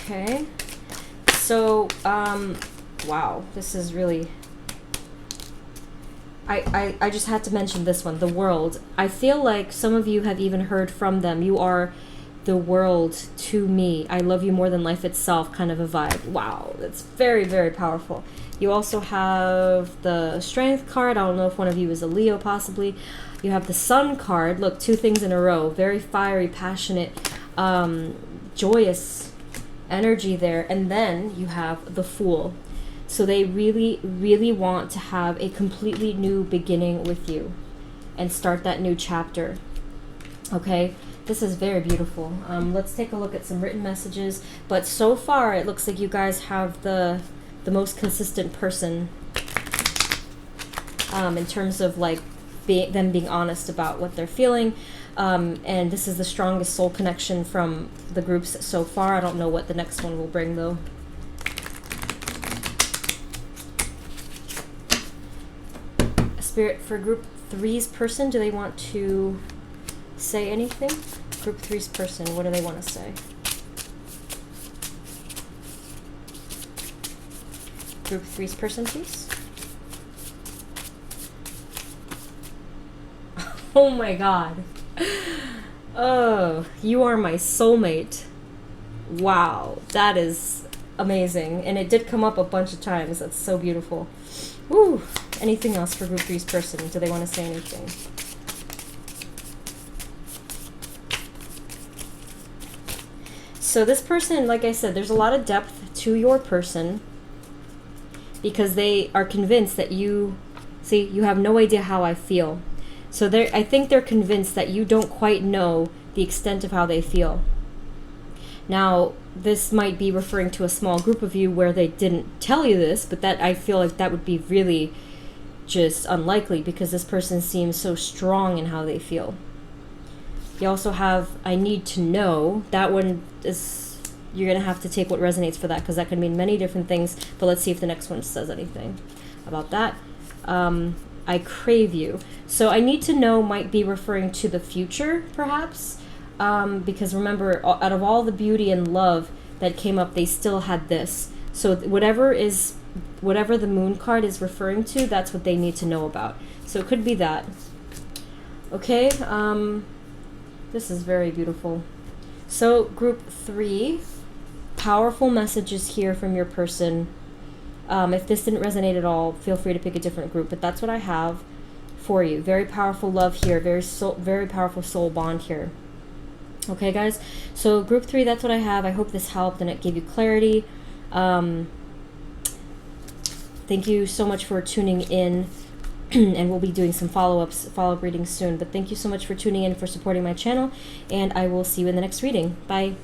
Okay. So, wow, this is really... I just had to mention this one, the world. I feel like some of you have even heard from them. You are the world to me. I love you more than life itself, kind of a vibe. Wow, that's very, very powerful. You also have the Strength card. I don't know if one of you is a Leo, possibly. You have the Sun card. Look, 2 things in a row. Very fiery, passionate, joyous energy there. And then you have the Fool. So they really, really want to have a completely new beginning with you and start that new chapter. Okay, this is very beautiful. Let's take a look at some written messages. But so far, it looks like you guys have the most consistent person in terms of like them being honest about what they're feeling. And this is the strongest soul connection from the groups so far. I don't know what the next one will bring though. Spirit, for group three's person, do they want to say anything? Group three's person, what do they want to say? Group three's person, please. Oh my god. Oh, you are my soulmate. Wow, that is amazing. And it did come up a bunch of times. That's so beautiful. Woo. Anything else for group three's person? Do they want to say anything? So this person, like I said, there's a lot of depth to your person because they are convinced that you have no idea how I feel. So I think they're convinced that you don't quite know the extent of how they feel. Now, this might be referring to a small group of you where they didn't tell you this, but that I feel like that would be really just unlikely because this person seems so strong in how they feel. You also have I need to know. That one is, you're going to have to take what resonates for that because that can mean many different things, but let's see if the next one says anything about that. I crave you. So I need to know might be referring to the future, perhaps, because remember, out of all the beauty and love that came up, they still had this. So whatever the moon card is referring to, that's what they need to know about. So it could be that. Okay, this is very beautiful. So group 3, powerful messages here from your person. If this didn't resonate at all, feel free to pick a different group, but that's what I have for you. Very powerful love here, very powerful soul bond here. Okay, guys, so group 3, that's what I have. I hope this helped and it gave you clarity. Thank you so much for tuning in, and we'll be doing some follow-up readings soon. But thank you so much for tuning in, for supporting my channel, and I will see you in the next reading. Bye.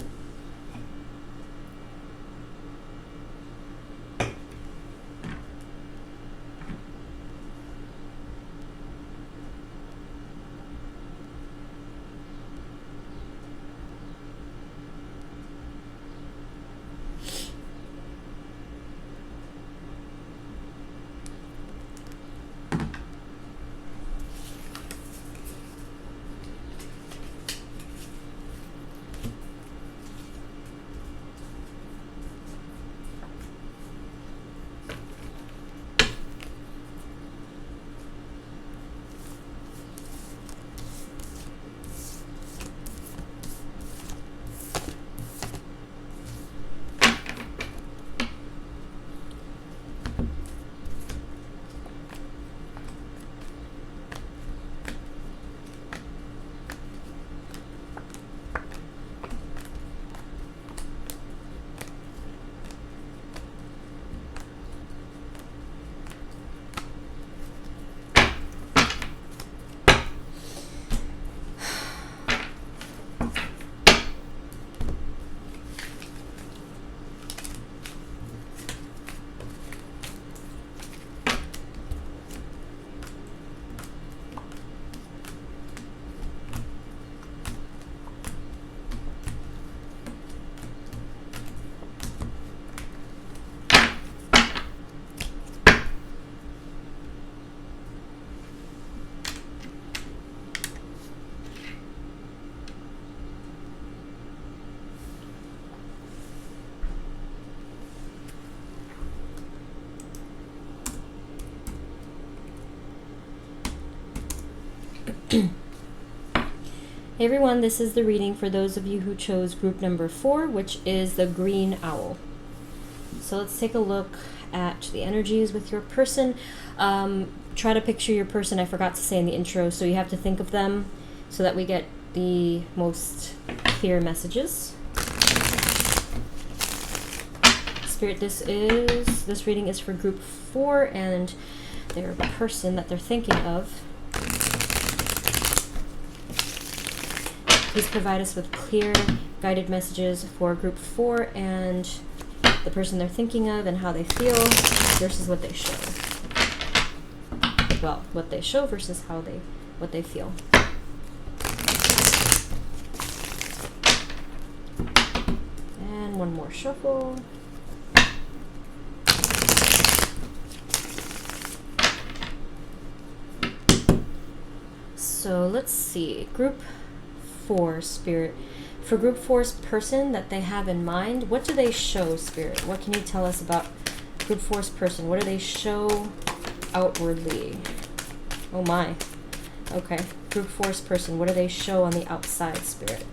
Hey everyone, this is the reading for those of you who chose group number 4, which is the green owl. So let's take a look at the energies with your person. Try to picture your person. I forgot to say in the intro, so you have to think of them so that we get the most clear messages. Spirit, this reading is for group 4 and their person that they're thinking of. Please provide us with clear, guided messages for group 4 and the person they're thinking of and how they feel versus what they show. Well, what they show versus what they feel. And one more shuffle. So let's see. Group 4, Spirit. For group 4's person that they have in mind, what do they show, Spirit? What can you tell us about group 4's person? What do they show outwardly? Oh my. Okay. Group 4's person, what do they show on the outside, Spirit?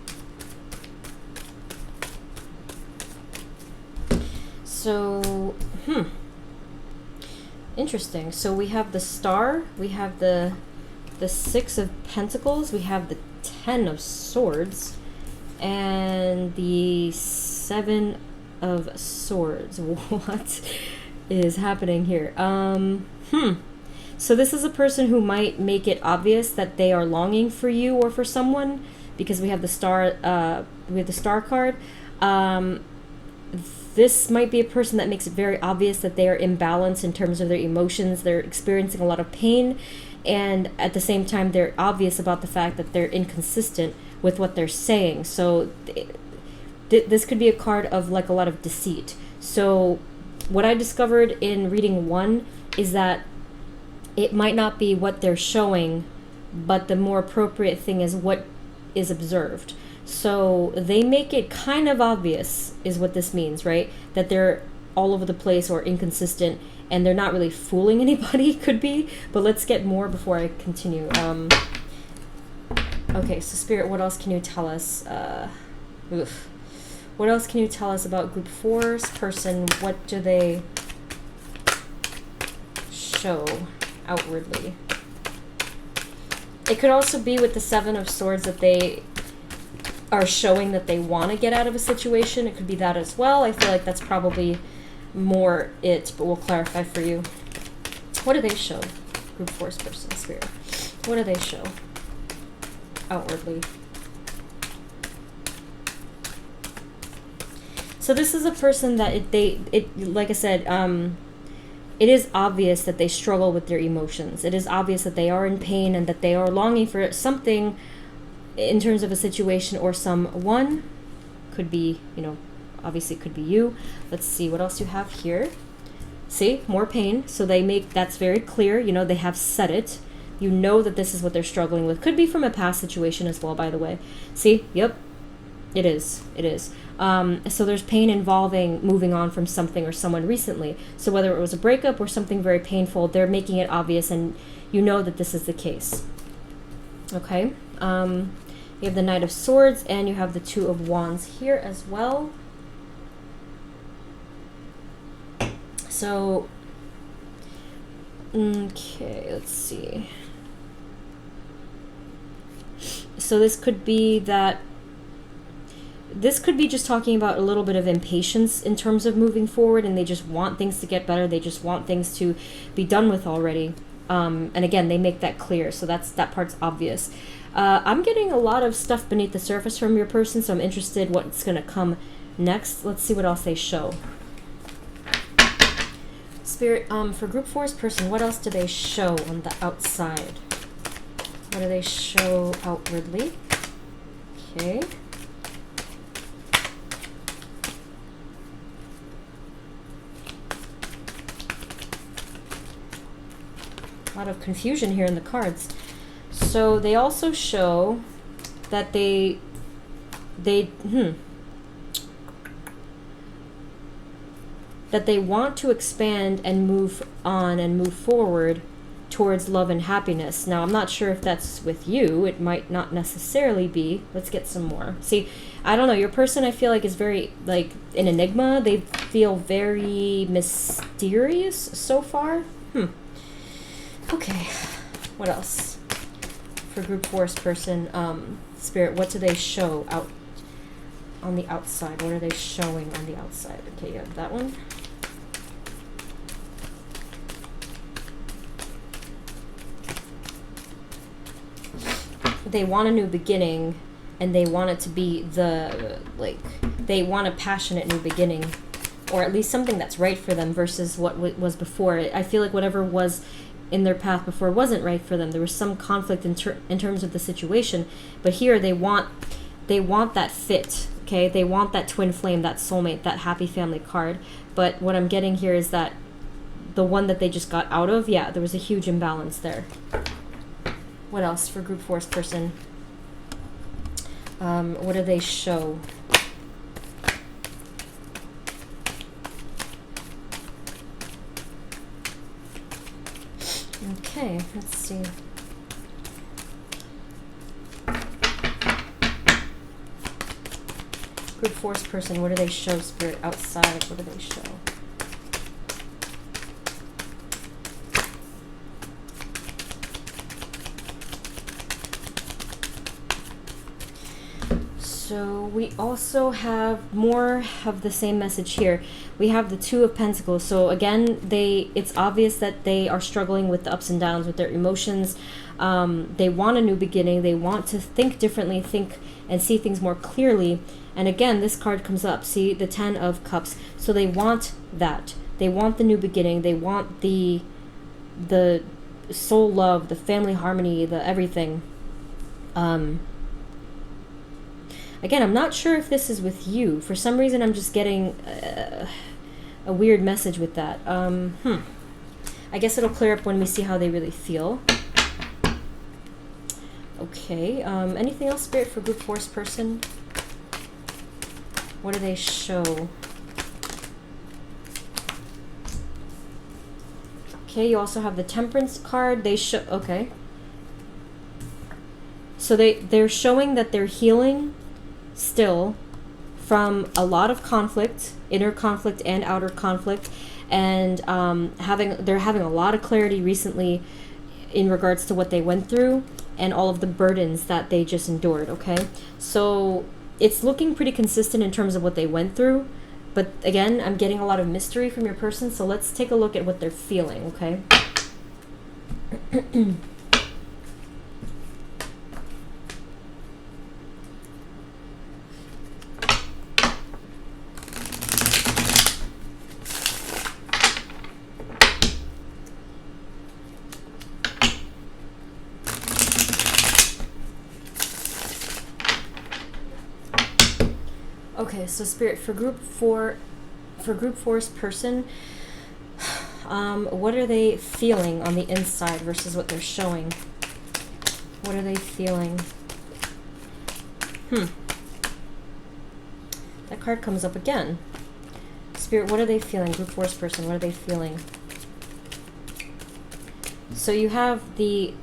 So, interesting. So we have the Star, we have the 6 of Pentacles, we have the 10 of Swords, and the 7 of Swords. What is happening here? So this is a person who might make it obvious that they are longing for you or for someone, because we have the Star. We have the Star card. This might be a person that makes it very obvious that they are imbalanced in terms of their emotions. They're experiencing a lot of pain, and at the same time, they're obvious about the fact that they're inconsistent with what they're saying. So this could be a card of like a lot of deceit. So what I discovered in reading 1 is that it might not be what they're showing, but the more appropriate thing is what is observed. So they make it kind of obvious is what this means, right? That they're all over the place or inconsistent, and they're not really fooling anybody, could be. But let's get more before I continue. Okay, so Spirit, what else can you tell us? What else can you tell us about group 4's person? What do they show outwardly? It could also be with the 7 of Swords that they are showing that they want to get out of a situation. It could be that as well. I feel like that's probably more it, but we'll clarify for you. What do they show? Group 4's person, Spirit. What do they show outwardly? So this is a person that like I said, it is obvious that they struggle with their emotions. It is obvious that they are in pain and that they are longing for something in terms of a situation or someone. Could be, obviously it could be you. Let's see what else you have here. See, more pain. So that's very clear. They have said it. You know that this is what they're struggling with. Could be from a past situation as well, by the way. See, yep, it is. So there's pain involving moving on from something or someone recently. So whether it was a breakup or something very painful, they're making it obvious, and you know that this is the case. Okay. You have the Knight of Swords, and you have the 2 of Wands here as well. So, okay, let's see. So this could be just talking about a little bit of impatience in terms of moving forward, and they just want things to get better. They just want things to be done with already. And again, they make that clear, so that part's obvious. I'm getting a lot of stuff beneath the surface from your person, so I'm interested what's going to come next. Let's see what else they show. Spirit, for group 4's person, what else do they show on the outside? What do they show outwardly? Okay. A lot of confusion here in the cards. So they also show that that they want to expand and move on and move forward towards love and happiness. Now, I'm not sure if that's with you. It might not necessarily be. Let's get some more. See, I don't know. Your person, I feel like, is very, like, an enigma. They feel very mysterious so far. Okay. What else? For group force person, Spirit, what do they show out on the outside? What are they showing on the outside? Okay, you have that one. They want a new beginning, and they want it to be they want a passionate new beginning, or at least something that's right for them versus what was before. I feel like whatever was in their path before wasn't right for them. There was some conflict in terms of the situation, but here they want that fit. Okay, they want that twin flame, that soulmate, that happy family card. But what I'm getting here is that the one that they just got out of, yeah, there was a huge imbalance there. What else for group force person? What do they show? Okay, let's see. Group force person, what do they show, Spirit, outside? What do they show? So we also have more of the same message here. We have the Two of Pentacles. So again, it's obvious that they are struggling with the ups and downs with their emotions. They want a new beginning. They want to think differently, think and see things more clearly. And again, this card comes up. See, the Ten of Cups. So they want that. They want the new beginning. They want the soul love, the family harmony, the everything. Again, I'm not sure if this is with you. For some reason, I'm just getting a weird message with that. I guess it'll clear up when we see how they really feel. Okay. Anything else, Spirit, for group force person? What do they show? Okay, you also have the Temperance card. They show... Okay. So they're showing that they're healing still from a lot of conflict, inner conflict and outer conflict, and they're having a lot of clarity recently in regards to what they went through and all of the burdens that they just endured. Okay, so it's looking pretty consistent in terms of what they went through, but again, I'm getting a lot of mystery from your person, so let's take a look at what they're feeling. Okay. Okay, so Spirit, for group force person, what are they feeling on the inside versus what they're showing? What are they feeling? That card comes up again. Spirit, what are they feeling? Group force person, what are they feeling? So you have the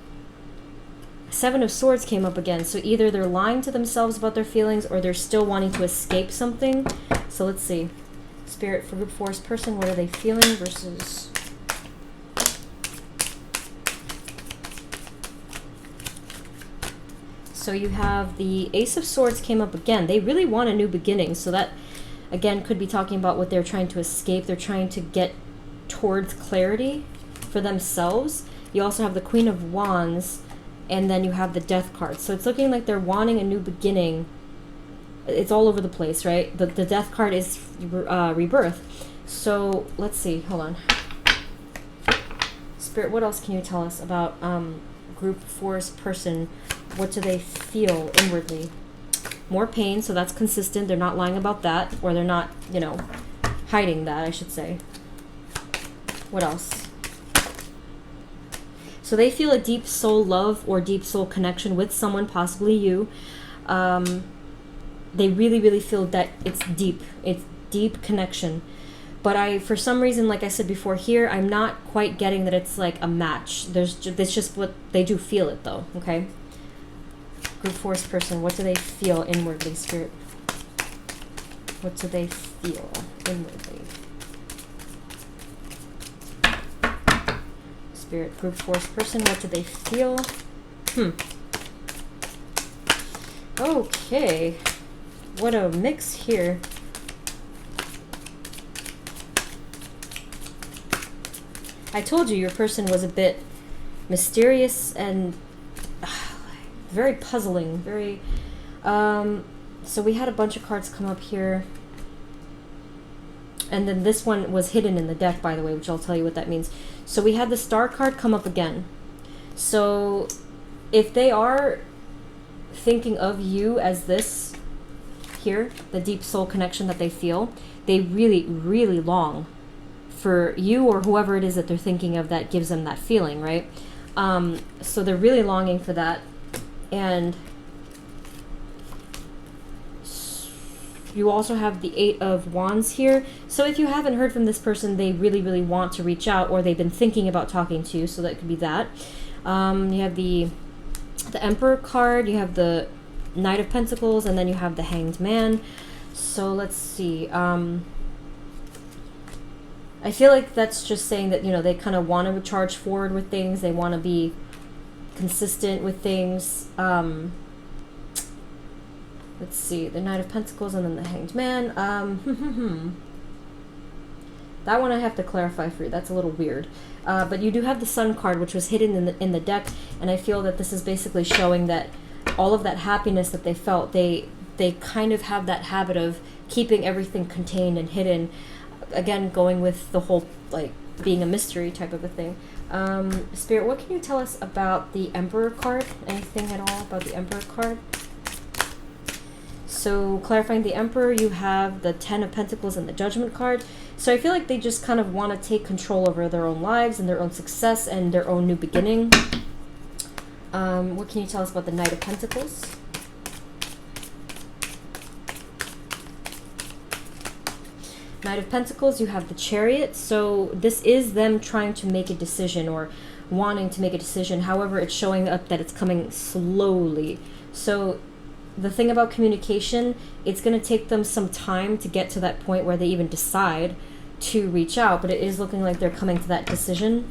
Seven of Swords came up again. So either they're lying to themselves about their feelings or they're still wanting to escape something. So let's see. Spirit, for group force person, what are they feeling versus... So you have the Ace of Swords came up again. They really want a new beginning. So that, again, could be talking about what they're trying to escape. They're trying to get towards clarity for themselves. You also have the Queen of Wands, and then you have the Death card. So it's looking like they're wanting a new beginning. It's all over the place, right? The Death card is rebirth. So let's see. Hold on. Spirit, what else can you tell us about group force person? What do they feel inwardly? More pain, so that's consistent. They're not lying about that, or they're not, hiding that, I should say. What else? So they feel a deep soul love or deep soul connection with someone, possibly you. They really, really feel that it's deep. It's deep connection. But for some reason, like I said before here, I'm not quite getting that it's like a match. It's just what they do feel it though, okay? Group force person, what do they feel inwardly, Spirit? What do they feel inwardly? Spirit, group force person, what do they feel? Okay. What a mix here. I told you your person was a bit mysterious and very puzzling. Very. So we had a bunch of cards come up here. And then this one was hidden in the deck, by the way, which I'll tell you what that means. So we had the star card come up again. So if they are thinking of you as this here, the deep soul connection that they feel, they really, really long for you or whoever it is that they're thinking of that gives them that feeling, right? So they're really longing for that. And you also have the 8 of Wands here. So if you haven't heard from this person, they really, really want to reach out, or they've been thinking about talking to you, so that could be that. You have the Emperor card, you have the Knight of Pentacles, and then you have the Hanged Man. So let's see. I feel like that's just saying that, you know, they kind of want to charge forward with things. They want to be consistent with things. Let's see, the Knight of Pentacles and then the Hanged Man. That one I have to clarify for you. That's a little weird. But you do have the Sun card, which was hidden in the deck, and I feel that this is basically showing that all of that happiness that they felt, they kind of have that habit of keeping everything contained and hidden. Again, going with the whole, like, being a mystery type of a thing. Spirit, what can you tell us about the Emperor card? Anything at all about the Emperor card? So, clarifying the Emperor, you have the 10 of Pentacles and the Judgment card. So I feel like they just kind of want to take control over their own lives and their own success and their own new beginning. What can you tell us about the Knight of Pentacles? Knight of Pentacles, you have the Chariot. So this is them trying to make a decision or wanting to make a decision. However, it's showing up that it's coming slowly. So the thing about communication, it's going to take them some time to get to that point where they even decide to reach out, but it is looking like they're coming to that decision.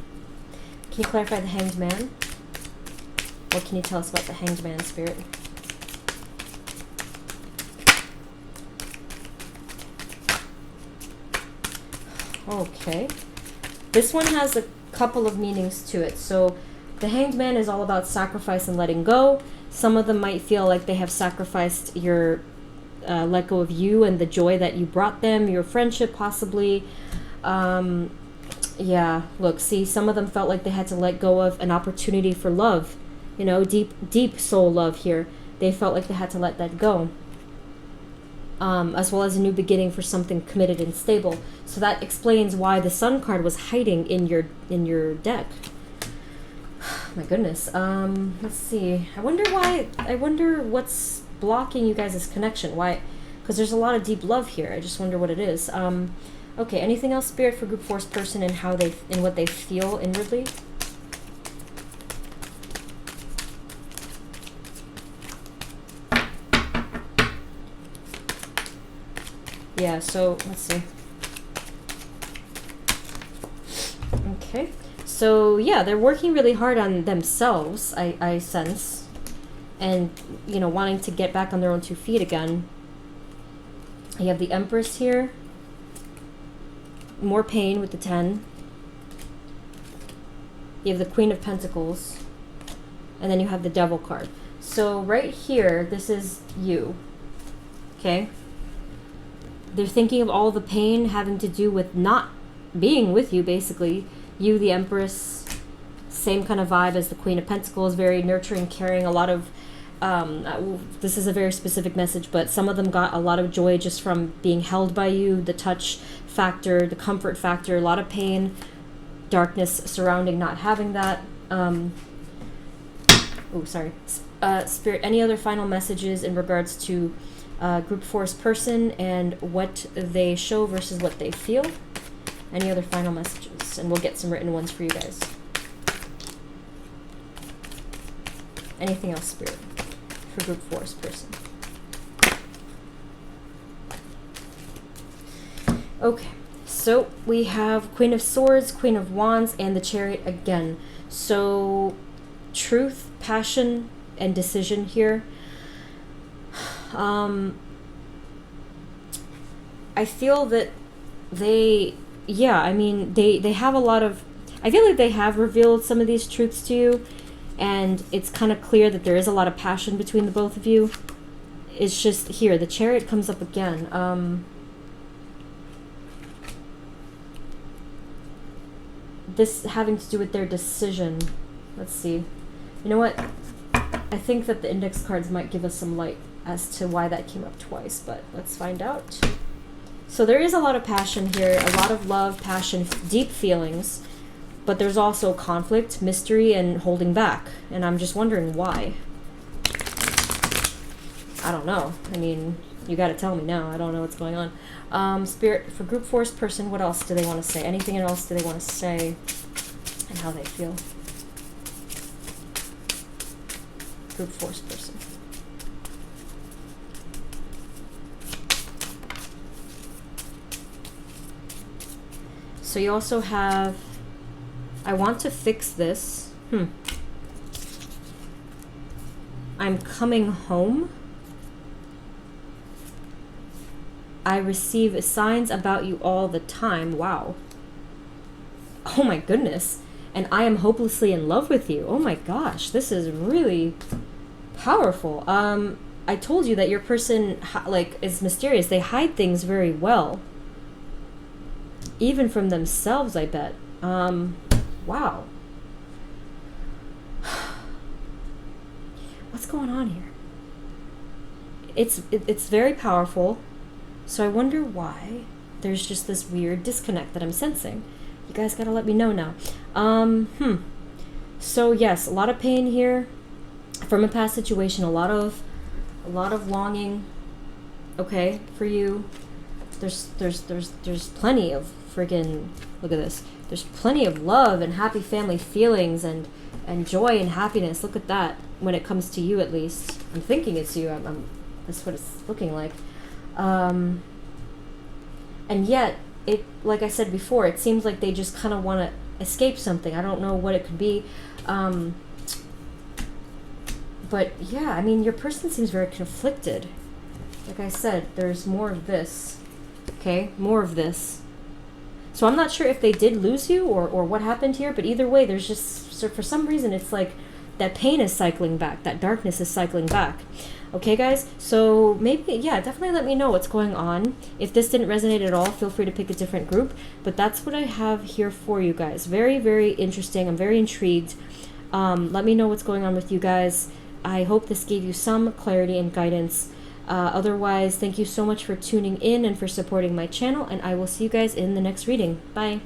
Can you clarify the Hanged Man? What can you tell us about the Hanged Man, Spirit? Okay. This one has a couple of meanings to it. So the Hanged Man is all about sacrifice and letting go. Some of them might feel like they have sacrificed your let go of you and the joy that you brought them, your friendship possibly. Yeah, look, see, some of them felt like they had to let go of an opportunity for love. You know, deep soul love here. They felt like they had to let that go. As well as a new beginning for something committed and stable. So that explains why the Sun card was hiding in your deck. My goodness. Let's see. I wonder what's blocking you guys' connection. Why? Because there's a lot of deep love here. I just wonder what it is. Okay, anything else, Spirit, for group force person and what they feel inwardly? Yeah, so let's see. Okay. So yeah, they're working really hard on themselves, I sense. And, you know, wanting to get back on their own 2 feet again. You have the Empress here. More pain with the 10. You have the Queen of Pentacles. And then you have the Devil card. So right here, this is you. Okay? They're thinking of all the pain having to do with not being with you, basically. You, the Empress, same kind of vibe as the Queen of Pentacles, very nurturing, caring, a lot of, this is a very specific message, but some of them got a lot of joy just from being held by you, the touch factor, the comfort factor, a lot of pain, darkness surrounding not having that. Oh, sorry. Spirit, any other final messages in regards to group force person and what they show versus what they feel? Any other final messages? And we'll get some written ones for you guys. Anything else, Spirit, for group 4's person? Okay, so we have Queen of Swords, Queen of Wands, and the Chariot again. So truth, passion, and decision here. I feel that they have a lot of, I feel like they have revealed some of these truths to you, and it's kind of clear that there is a lot of passion between the both of you. It's just here, the Chariot comes up again. This having to do with their decision. Let's see. You know what? I think that the index cards might give us some light as to why that came up twice, but let's find out. So there is a lot of passion here, a lot of love, passion, deep feelings, but there's also conflict, mystery, and holding back. And I'm just wondering why. I don't know. I mean, you gotta tell me now. I don't know what's going on. Spirit, for group 4's person, what else do they want to say? Anything else do they want to say? And how they feel? Group 4's person. So you also have, I want to fix this. I'm coming home. I receive signs about you all the time. Wow. Oh my goodness. And I am hopelessly in love with you. Oh my gosh. This is really powerful. I told you that your person is mysterious. They hide things very well. Even from themselves, I bet. Wow. What's going on here? It's very powerful. So I wonder why there's just this weird disconnect that I'm sensing. You guys gotta let me know now. So yes, a lot of pain here from a past situation. A lot of longing. Okay, for you. There's plenty of friggin', look at this. There's plenty of love and happy family feelings and joy and happiness. Look at that. When it comes to you, at least, I'm thinking it's you. That's what it's looking like. And yet, like I said before, it seems like they just kind of want to escape something. I don't know what it could be. But yeah, I mean, your person seems very conflicted. Like I said, there's more of this. Okay, more of this. So I'm not sure if they did lose you or what happened here, but either way, there's just, so for some reason, it's like that pain is cycling back, that darkness is cycling back. Okay, guys, so maybe, yeah, definitely let me know what's going on. If this didn't resonate at all, feel free to pick a different group, but that's what I have here for you guys. Very, very interesting. I'm very intrigued. Let me know what's going on with you guys. I hope this gave you some clarity and guidance. Otherwise, thank you so much for tuning in and for supporting my channel, and I will see you guys in the next reading. Bye.